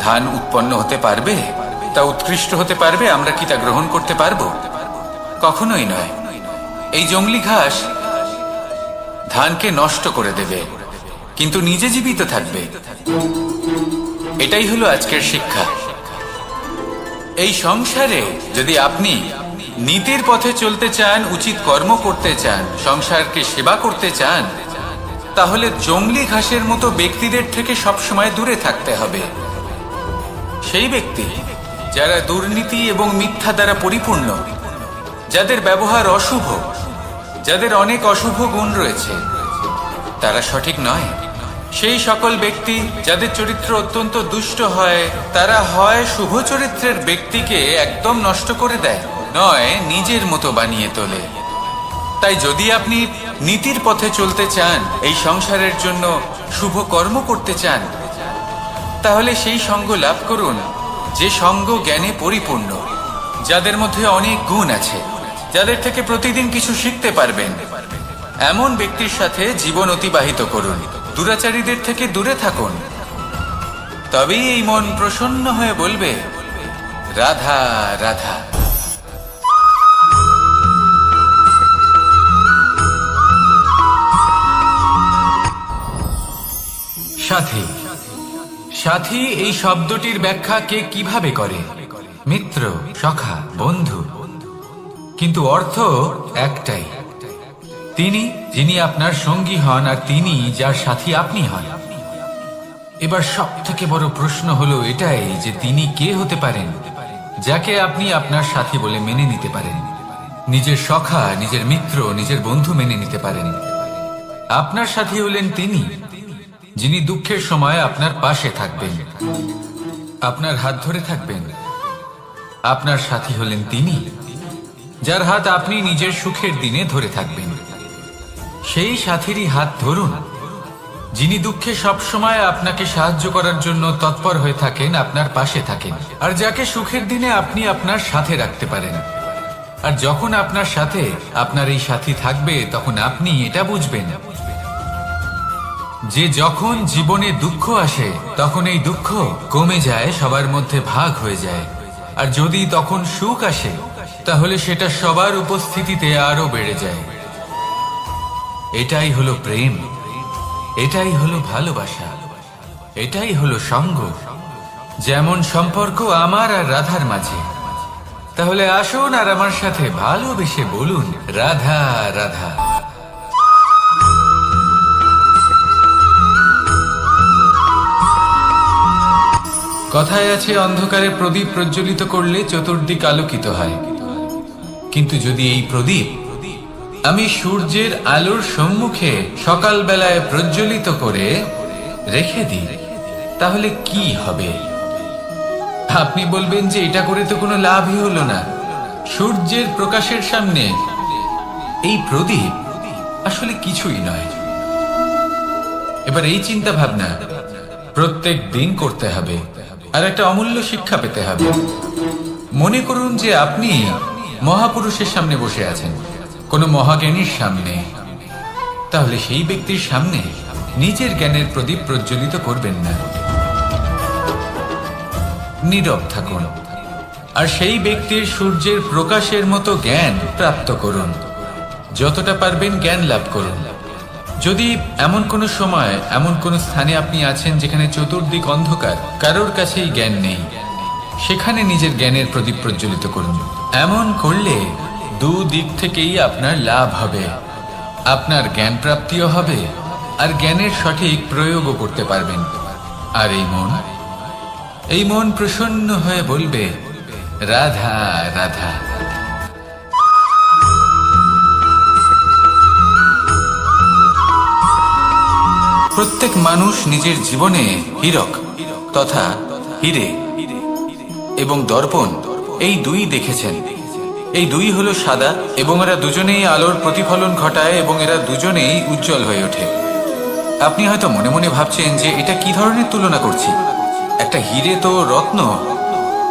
ধান উৎপন্ন হতে পারবে? তা উৎকৃষ্ট হতে পারবে? আমরা কি তা গ্রহণ করতে পারবো? কখনোই নয়। এই জংলি ঘাস ধানকে নষ্ট করে দেবে, কিন্তু নিজে জীবিত থাকবে। এটাই হলো আজকের শিক্ষা। এই সংসারে যদি আপনি নীতির পথে চলতে চান, উচিত কর্ম করতে চান, সংসারকে সেবা করতে চান, তাহলে জংলি ঘাসের মতো ব্যক্তিদের থেকে সবসময় দূরে থাকতে হবে। সেই ব্যক্তি যারা দুর্নীতি এবং মিথ্যা দ্বারা পরিপূর্ণ, যাদের ব্যবহার অশুভ, যাদের অনেক অশুভ গুণ রয়েছে, তারা সঠিক নয়। সেই সকল ব্যক্তি যাদের চরিত্র অত্যন্ত দুষ্ট হয়, তারা হয় শুভ চরিত্রের ব্যক্তিকে একদম নষ্ট করে দেয়, নয় নিজের মতো বানিয়ে তোলে। তাই যদি আপনি নীতির পথে চলতে চান, এই সংসারের জন্য শুভ কর্ম করতে চান, তাহলে সেই সঙ্গ লাভ করুন যে সঙ্গ জ্ঞানে পরিপূর্ণ, যাদের মধ্যে অনেক গুণ আছে, যাদের থেকে প্রতিদিন কিছু শিখতে পারবেন। এমন ব্যক্তির সাথে জীবন অতিবাহিত করুন, দুরাচারীদের থেকে দূরে থাকুন। তবেই এই মন প্রসন্ন হয়ে বলবে, রাধা রাধা। সাথী। সাথী এই শব্দটির ব্যাখ্যা কে কিভাবে করে? মিত্র, সখা, বন্ধু। কিন্তু অর্থ একটাই, তিনি যিনি আপনার সঙ্গী হন আর তিনি যার সাথী আপনি হন। এবার সব থেকে বড় প্রশ্ন হলো এটাই যে তিনি কে হতে পারেন যাকে আপনি আপনার সাথী বলে মেনে নিতে পারেন, নিজের সখা, নিজের মিত্র, নিজের বন্ধু মেনে নিতে পারেন। আপনার সাথী হলেন তিনি যিনি দুঃখের সময় আপনার পাশে থাকবেন, আপনার হাত ধরে থাকবেন। আপনার সাথী হলেন তিনি যার হাত আপনি নিজের সুখের দিনে ধরে থাকবেন। সেই সাথীরই হাত ধরুন যিনি দুঃখে সবসময় আপনাকে সাহায্য করার জন্য তৎপর হয়ে থাকেন, আপনার পাশে থাকেন, আর যাকে সুখের দিনে আপনি আপনার সাথে রাখতে পারেন। আর যখন আপনার সাথে আপনার এই সাথী থাকবে, তখন আপনি এটা বুঝবেন যে যখন জীবনে দুঃখ আসে, তখন এই দুঃখ কমে যায়, সবার মধ্যে ভাগ হয়ে যায়। আর যদি তখন সুখ আসে, তাহলে সেটা সবার উপস্থিতিতে আরো বেড়ে যায়। এটাই হলো প্রেম, এটাই হলো ভালোবাসা, এটাই হলো সঙ্গ। যেমন সম্পর্ক আমার আর রাধার মাঝে। তাহলে আসুন আর আমার সাথে ভালোবেসে বলুন, রাধা রাধা। কথায় আছে, অন্ধকারে প্রদীপ প্রজ্বলিত করলে চতুর্দিক আলোকিত হয়। কিন্তু যদি এই প্রদীপ আমি সূর্যের আলোর সম্মুখে সকালবেলায় প্রজ্বলিত করে রেখে দিই, তাহলে কি হবে? আপনি বলবেন যে এটা করে তো কোনো লাভই হলো না। সূর্যের প্রকাশের সামনে এই প্রদীপ আসলে কিছুই নয়। এবার এই চিন্তা ভাবনা প্রত্যেক দিন করতে হবে, আর একটা অমূল্য শিক্ষা পেতে হবে। মনে করুন যে আপনি মহাপুরুষের সামনে বসে আছেন, কোনো মহাজ্ঞানীর সামনে। তাহলে সেই ব্যক্তির সামনে নিজের জ্ঞানের প্রদীপ প্রজ্বলিত করবেন না, নীরব থাকুন, আর সেই ব্যক্তির সূর্যের প্রকাশের মতো জ্ঞান প্রাপ্ত করুন। যতটা পারবেন জ্ঞান লাভ করুন। যদি এমন কোনো সময়, এমন কোনো স্থানে আপনি আছেন যেখানে চতুর্দিক অন্ধকার, কারোর কাছেই জ্ঞান নেই, সেখানে নিজের জ্ঞানের প্রদীপ প্রজ্বলিত করুন। এমন করলে দুদিক থেকেই আপনার লাভ হবে। আপনার জ্ঞান প্রাপ্তিও হবে, আর জ্ঞানের সঠিক প্রয়োগও করতে পারবেন। আর এই মন প্রসন্ন হয়ে বলবে, রাধা রাধা। প্রত্যেক মানুষ নিজের জীবনে হীরক তথা হিরে এবং দর্পণ, এই দুই দেখেছেন। এই দুই হলো সাদা, এবং এরা দুজনেই আলোর প্রতিফলন ঘটায়, এবং এরা দুজনেই উজ্জ্বল হয়ে ওঠে। আপনি হয়তো মনে মনে ভাবছেন যে এটা কি ধরনের তুলনা করছি। একটা হিরে তো রত্ন,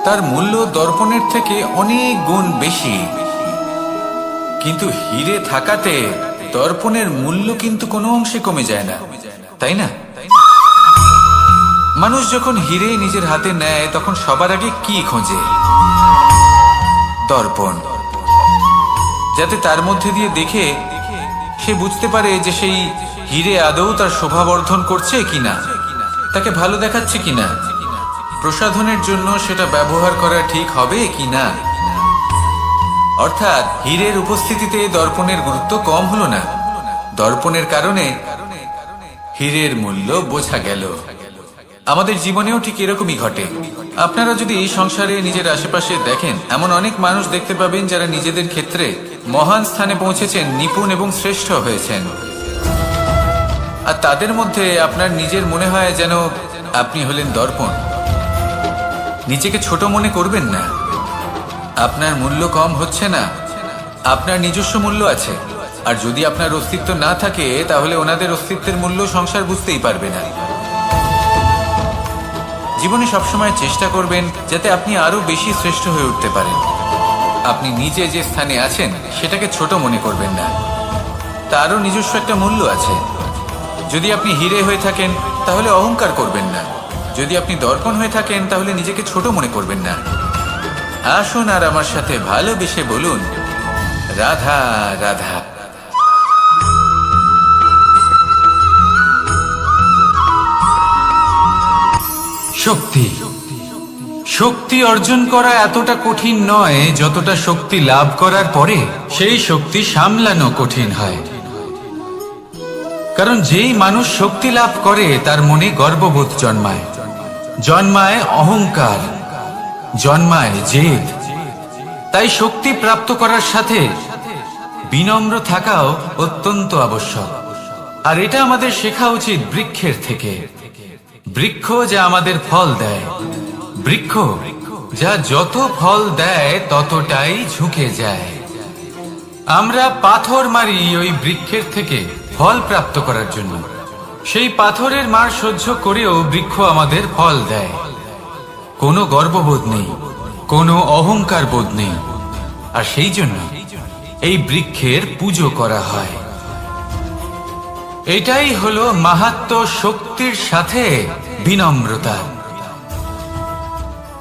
তার মূল্য দর্পণের থেকে অনেক গুণ বেশি। কিন্তু হিরে থাকাতে দর্পণের মূল্য কিন্তু কোনো অংশে কমে যায় না, তাই না? মানুষ যখন হিরে নিজের হাতে নেয়, তখন সবার আগে কি খোঁজে? দর্পণ, যাতে তার মধ্যে দিয়ে দেখে সে বুঝতে পারে যে সেই হিরে আদৌ তার শোভাবর্ধন করছে কিনা, তাকে ভালো দেখাচ্ছে কিনা, প্রসাধনের জন্য সেটা ব্যবহার করা ঠিক হবে কিনা। অর্থাৎ হীরের উপস্থিতিতে দর্পণের গুরুত্ব কম হলো না, দর্পণের কারণে হীরের মূল্য বোঝা গেল। আমাদের জীবনেও ঠিক এরকমই ঘটে। আপনারা যদি এই সংসারে নিজের আশেপাশে দেখেন, এমন অনেক মানুষ দেখতে পাবেন যারা নিজেদের ক্ষেত্রে মহান স্থানে পৌঁছেছেন, নিপুণ এবং শ্রেষ্ঠ হয়েছেন। আর তাদের মধ্যে আপনার নিজের মনে হয় যেন আপনি হলেন দর্পণ। নিজেকে ছোট মনে করবেন না। আপনার মূল্য কম হচ্ছে না, আপনার নিজস্ব মূল্য আছে। আর যদি আপনার অস্তিত্ব না থাকে, তাহলে ওনাদের অস্তিত্বের মূল্য সংসার বুঝতেই পারবে না। জীবনে সবসময় চেষ্টা করবেন যাতে আপনি আরো বেশি শ্রেষ্ঠ হয়ে উঠতে পারেন। আপনি নিজে যে স্থানে আছেন সেটাকে ছোট মনে করবেন না, তারও নিজস্ব একটা মূল্য আছে। যদি আপনি হিরে হয়ে থাকেন তাহলে অহংকার করবেন না, যদি আপনি দর্পণ হয়ে থাকেন তাহলে নিজেকে ছোট মনে করবেন না। আসুন আর আমার সাথে ভালোবেসে বলুন, রাধা রাধা। শক্তি শক্তি অর্জন করা এতটা কঠিন নয় যতটা শক্তি লাভ করার পরে সেই শক্তি সামলানো কঠিন হয়। কারণ যেই মানুষ শক্তি লাভ করে তার মনে গর্ববোধ জন্মায়, জন্মায় অহংকার, জন্মায় জেদ। তাই শক্তি প্রাপ্ত করার সাথে বিনম্র থাকাও অত্যন্ত আবশ্যক। আর এটা আমাদের শেখা উচিত বৃক্ষের থেকে। বৃক্ষ যা আমাদের ফল দেয়, বৃক্ষ যা যত ফল দেয় ততটাই ঝুঁকে যায়। আমরা পাথর মারি ওই বৃক্ষের থেকে ফল প্রাপ্ত করার জন্য। সেই পাথরের মার সহ্য করেও বৃক্ষ আমাদের ফল দেয়। কোনো গর্ববোধ নেই, কোনো অহংকার বোধ নেই। আর সেই জন্য এই বৃক্ষের পুজো করা হয়। এটাই হলো মাহাত্ম্য শক্তির সাথে বিনম্রতা।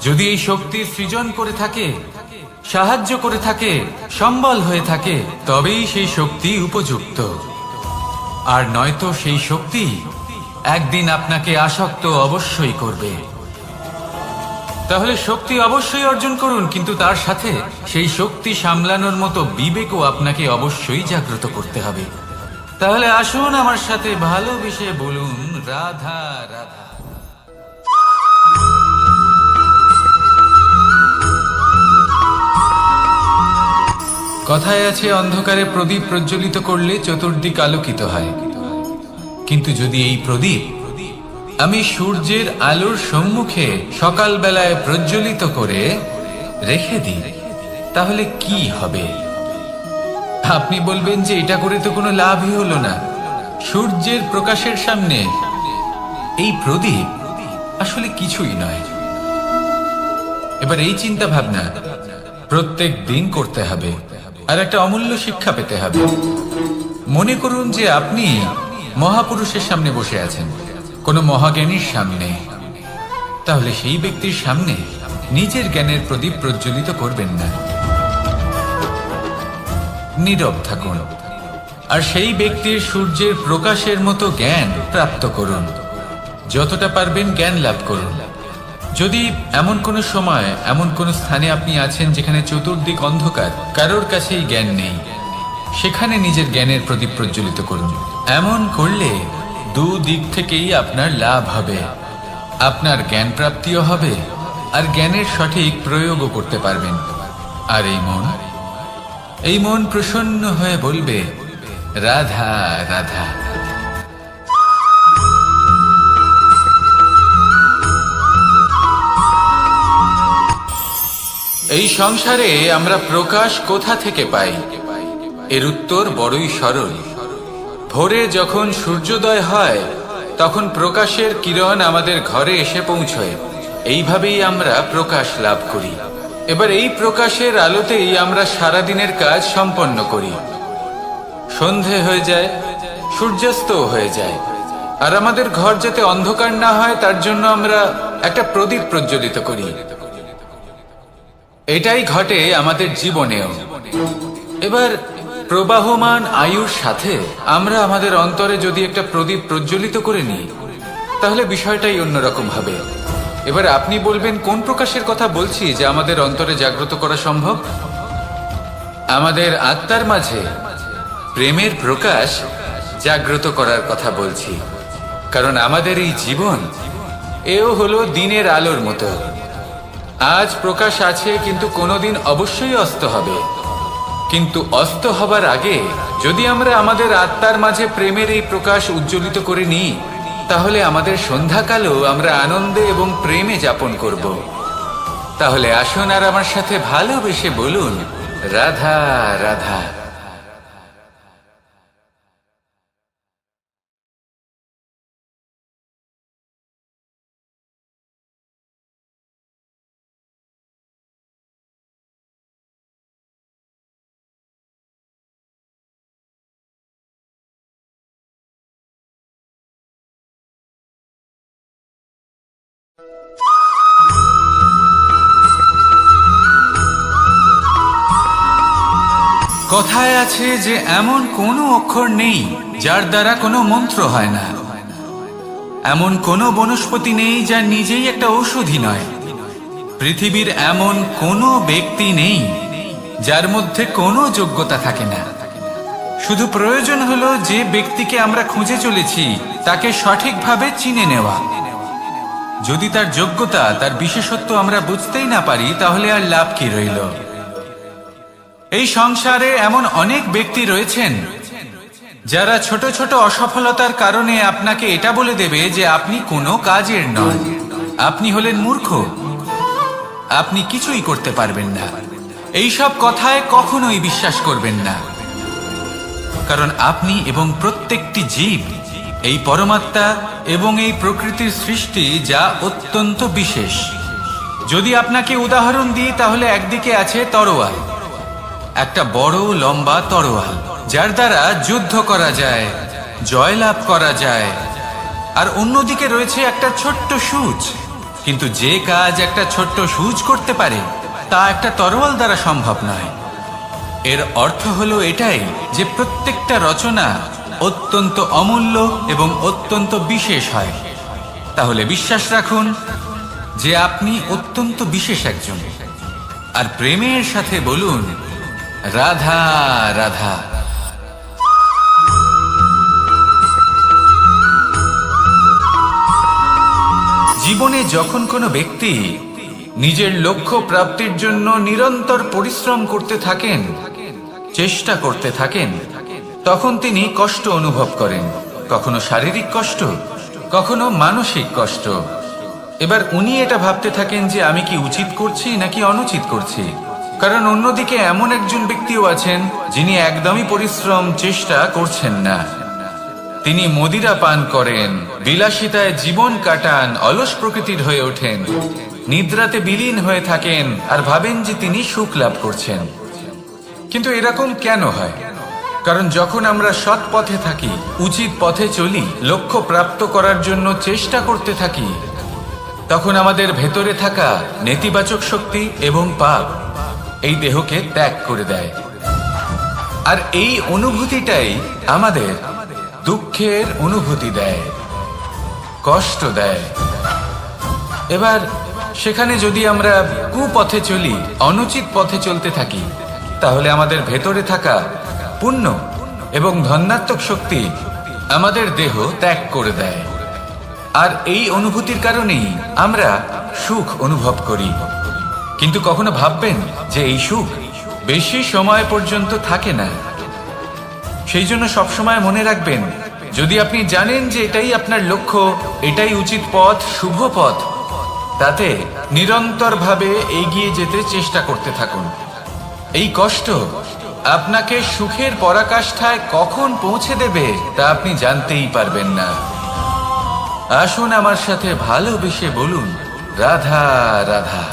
যদি এই শক্তি সৃজন করে থাকে, সাহায্য করে থাকে, সম্বল হয়ে থাকে, তবেই সেই শক্তি উপযুক্ত। আর নয়তো সেই শক্তি একদিন আপনাকে আসক্ত অবশ্যই করবে। তাহলে শক্তি অবশ্যই অর্জন করুন, কিন্তু তার সাথে সেই শক্তি সামলানোর মতো বিবেকও আপনাকে অবশ্যই জাগ্রত করতে হবে। তাহলে আসুন আমার সাথে ভালোবেসে বলুন, রাধা রাধা। কথায় আছে, অন্ধকারে প্রদীপ প্রজ্বলিত করলে চতুর্দিক আলোকিত হয়। কিন্তু যদি এই প্রদীপ আমি সূর্যের আলোর সম্মুখে সকালবেলায় প্রজ্বলিত করে রেখে দিই, তাহলে কি হবে? আপনি বলবেন যে এটা করে তো কোনো লাভই হলো না। সূর্যের প্রকাশের সামনে এই প্রদীপ আসলে কিছুই নয়। এবার এই চিন্তা ভাবনা প্রত্যেক দিন করতে হবে, আর একটা অমূল্য শিক্ষা পেতে হবে। মনে করুন যে আপনি মহাপুরুষের সামনে বসে আছেন, কোনো মহাজ্ঞানীর সামনে। তাহলে সেই ব্যক্তির সামনে নিজের জ্ঞানের প্রদীপ প্রজ্বলিত করবেন না, নীরব থাকুন। আর সেই ব্যক্তির সূর্যের প্রকাশের মতো জ্ঞান প্রাপ্ত করুন। যতটা পারবেন জ্ঞান লাভ করুন। যদি এমন কোনো সময়, এমন কোনো স্থানে আপনি আছেন যেখানে চতুর্দিক অন্ধকার, কারোর কাছেই জ্ঞান নেই, সেখানে নিজের জ্ঞানের প্রদীপ প্রজ্বলিত করুন। এমন করলে দুদিক থেকেই আপনার লাভ হবে। আপনার জ্ঞান প্রাপ্তিও হবে, আর জ্ঞানের সঠিক প্রয়োগও করতে পারবেন। আর এই মন প্রসন্ন হয়ে বলবে, রাধা রাধা। এই সংসারে আমরা প্রকাশ কোথা থেকে পাই? এর উত্তর বড়ই সরল। ভোরে যখন সূর্যোদয় হয় তখন প্রকাশের কিরণ আমাদের ঘরে এসে পৌঁছয়। এইভাবেই আমরা প্রকাশ লাভ করি। এবার এই প্রকাশের আলোতেই আমরা সারাদিনের কাজ সম্পন্ন করি। সন্ধে হয়ে যায়, সূর্যাস্ত হয়ে যায়। আর আমাদের ঘর যাতে অন্ধকার না হয় তার জন্য আমরা একটা প্রদীপ প্রজ্বলিত করি। এটাই ঘটে আমাদের জীবনেও। এবার প্রবাহমান আয়ুর সাথে আমরা আমাদের অন্তরে যদি একটা প্রদীপ প্রজ্বলিত করে নিই, তাহলে বিষয়টাই অন্যরকম হবে। এবার আপনি বলবেন, কোন প্রকাশের কথা বলছি যা আমাদের অন্তরে জাগ্রত করা সম্ভব? আমাদের আত্মার মাঝে প্রেমের প্রকাশ জাগ্রত করার কথা বলছি। কারণ আমাদের এই জীবন, এও হলো দিনের আলোর মতো। আজ প্রকাশ আছে, কিন্তু কোনোদিন অবশ্যই অস্ত হবে। কিন্তু অস্ত হবার আগে যদি আমরা আমাদের আত্মার মাঝে প্রেমের এই প্রকাশ উজ্জ্বলিত করে নিই, তাহলে আমাদের সন্ধ্যাকালও আমরা আনন্দে এবং প্রেমে যাপন করব। তাহলে আসুন আর আমার সাথে ভালোবেসে বলুন, রাধা রাধা। কথায় আছে যে এমন কোনো অক্ষর নেই যার দ্বারা কোনো মন্ত্র হয় না, এমন কোনো বনস্পতি নেই যা নিজেই একটা ঔষধি নয়, পৃথিবীর এমন কোনো ব্যক্তি নেই যার মধ্যে কোনো যোগ্যতা থাকে না। শুধু প্রয়োজন হলো যে ব্যক্তিকে আমরা খুঁজে চলেছি তাকে সঠিকভাবে চিনে নেওয়া। যদি তার যোগ্যতা, তার বিশেষত্ব আমরা বুঝতেই না পারি, তাহলে আর লাভ কি রইল? এই সংসারে এমন অনেক ব্যক্তি রয়েছেন যারা ছোট ছোট অসফলতার কারণে আপনাকে এটা বলে দেবে যে আপনি কোনো কাজের নন, আপনি হলেন মূর্খ, আপনি কিছুই করতে পারবেন না। এই সব কথায় কখনোই বিশ্বাস করবেন না, কারণ আপনি এবং প্রত্যেকটি জীব এই পরমাত্মা এবং এই প্রকৃতির সৃষ্টি, যা অত্যন্ত বিশেষ। যদি আপনাকে উদাহরণ দিই, তাহলে একদিকে আছে তরোয়াল, একটা বড় লম্বা তরোয়াল যার দ্বারা যুদ্ধ করা যায়, জয়লাভ করা যায়। আর অন্যদিকে রয়েছে একটা ছোট্ট সূচ, কিন্তু যে কাজ একটা ছোট্ট সূচ করতে পারে তা একটা তরোয়াল দ্বারা সম্ভব নয়। এর অর্থ হলো এটাই যে প্রত্যেকটা রচনা অত্যন্ত অমূল্য এবং অত্যন্ত বিশেষ হয়। তাহলে বিশ্বাস রাখুন যে আপনি অত্যন্ত বিশেষ একজন, আর প্রেমের সাথে বলুন, রাধা রাধা। জীবনে যখন কোনো ব্যক্তি নিজের লক্ষ্য প্রাপ্তির জন্য নিরন্তর পরিশ্রম করতে থাকেন, চেষ্টা করতে থাকেন, তখন তিনি কষ্ট অনুভব করেন, কখনো শারীরিক কষ্ট, কখনো মানসিক কষ্ট। এবার উনি এটা ভাবতে থাকেন যে আমি কি উচিত করছি নাকি অনুচিত করছি, কারণ অন্যদিকে এমন একজন ব্যক্তিও আছেন যিনি একদমই পরিশ্রম, চেষ্টা করছেন না। তিনি মদিরা পান করেন, বিলাসিতায় জীবন কাটান, অলস প্রকৃতির হয়ে ওঠেন, নিদ্রাতে বিলীন হয়ে থাকেন আর ভাবেন যে তিনি সুখ লাভ করছেন। কিন্তু এরকম কেন হয়? কারণ যখন আমরা সৎ পথে থাকি, উচিত পথে চলি, লক্ষ্য প্রাপ্ত করার জন্য চেষ্টা করতে থাকি, তখন আমাদের ভেতরে থাকা নেতিবাচক শক্তি এবং পাপ এই দেহকে ত্যাগ করে দেয়। আর এই অনুভূতিটাই আমাদের দুঃখের অনুভূতি দেয়, কষ্ট দেয়। এবার সেখানে যদি আমরা কুপথে চলি, অনুচিত পথে চলতে থাকি, তাহলে আমাদের ভেতরে থাকা পুণ্য এবং ধনাত্মক শক্তি আমাদের দেহ ত্যাগ করে দেয়। আর এই অনুভূতির কারণেই আমরা সুখ অনুভব করি। কিন্তু কখনো ভাববেন যে এই সুখ বেশি সময় পর্যন্ত থাকে না। সেই জন্য সবসময় মনে রাখবেন, যদি আপনি জানেন যে এটাই আপনার লক্ষ্য, এটাই উচিত পথ, শুভ পথ, তাতে নিরন্তরভাবে এগিয়ে যেতে চেষ্টা করতে থাকুন। এই কষ্ট আপনাকে সুখের পরাকাষ্ঠায় কখন পৌঁছে দেবে তা আপনি জানতেই পারবেন না। আসুন আমার সাথে ভালোবেসে বলুন, রাধা রাধা।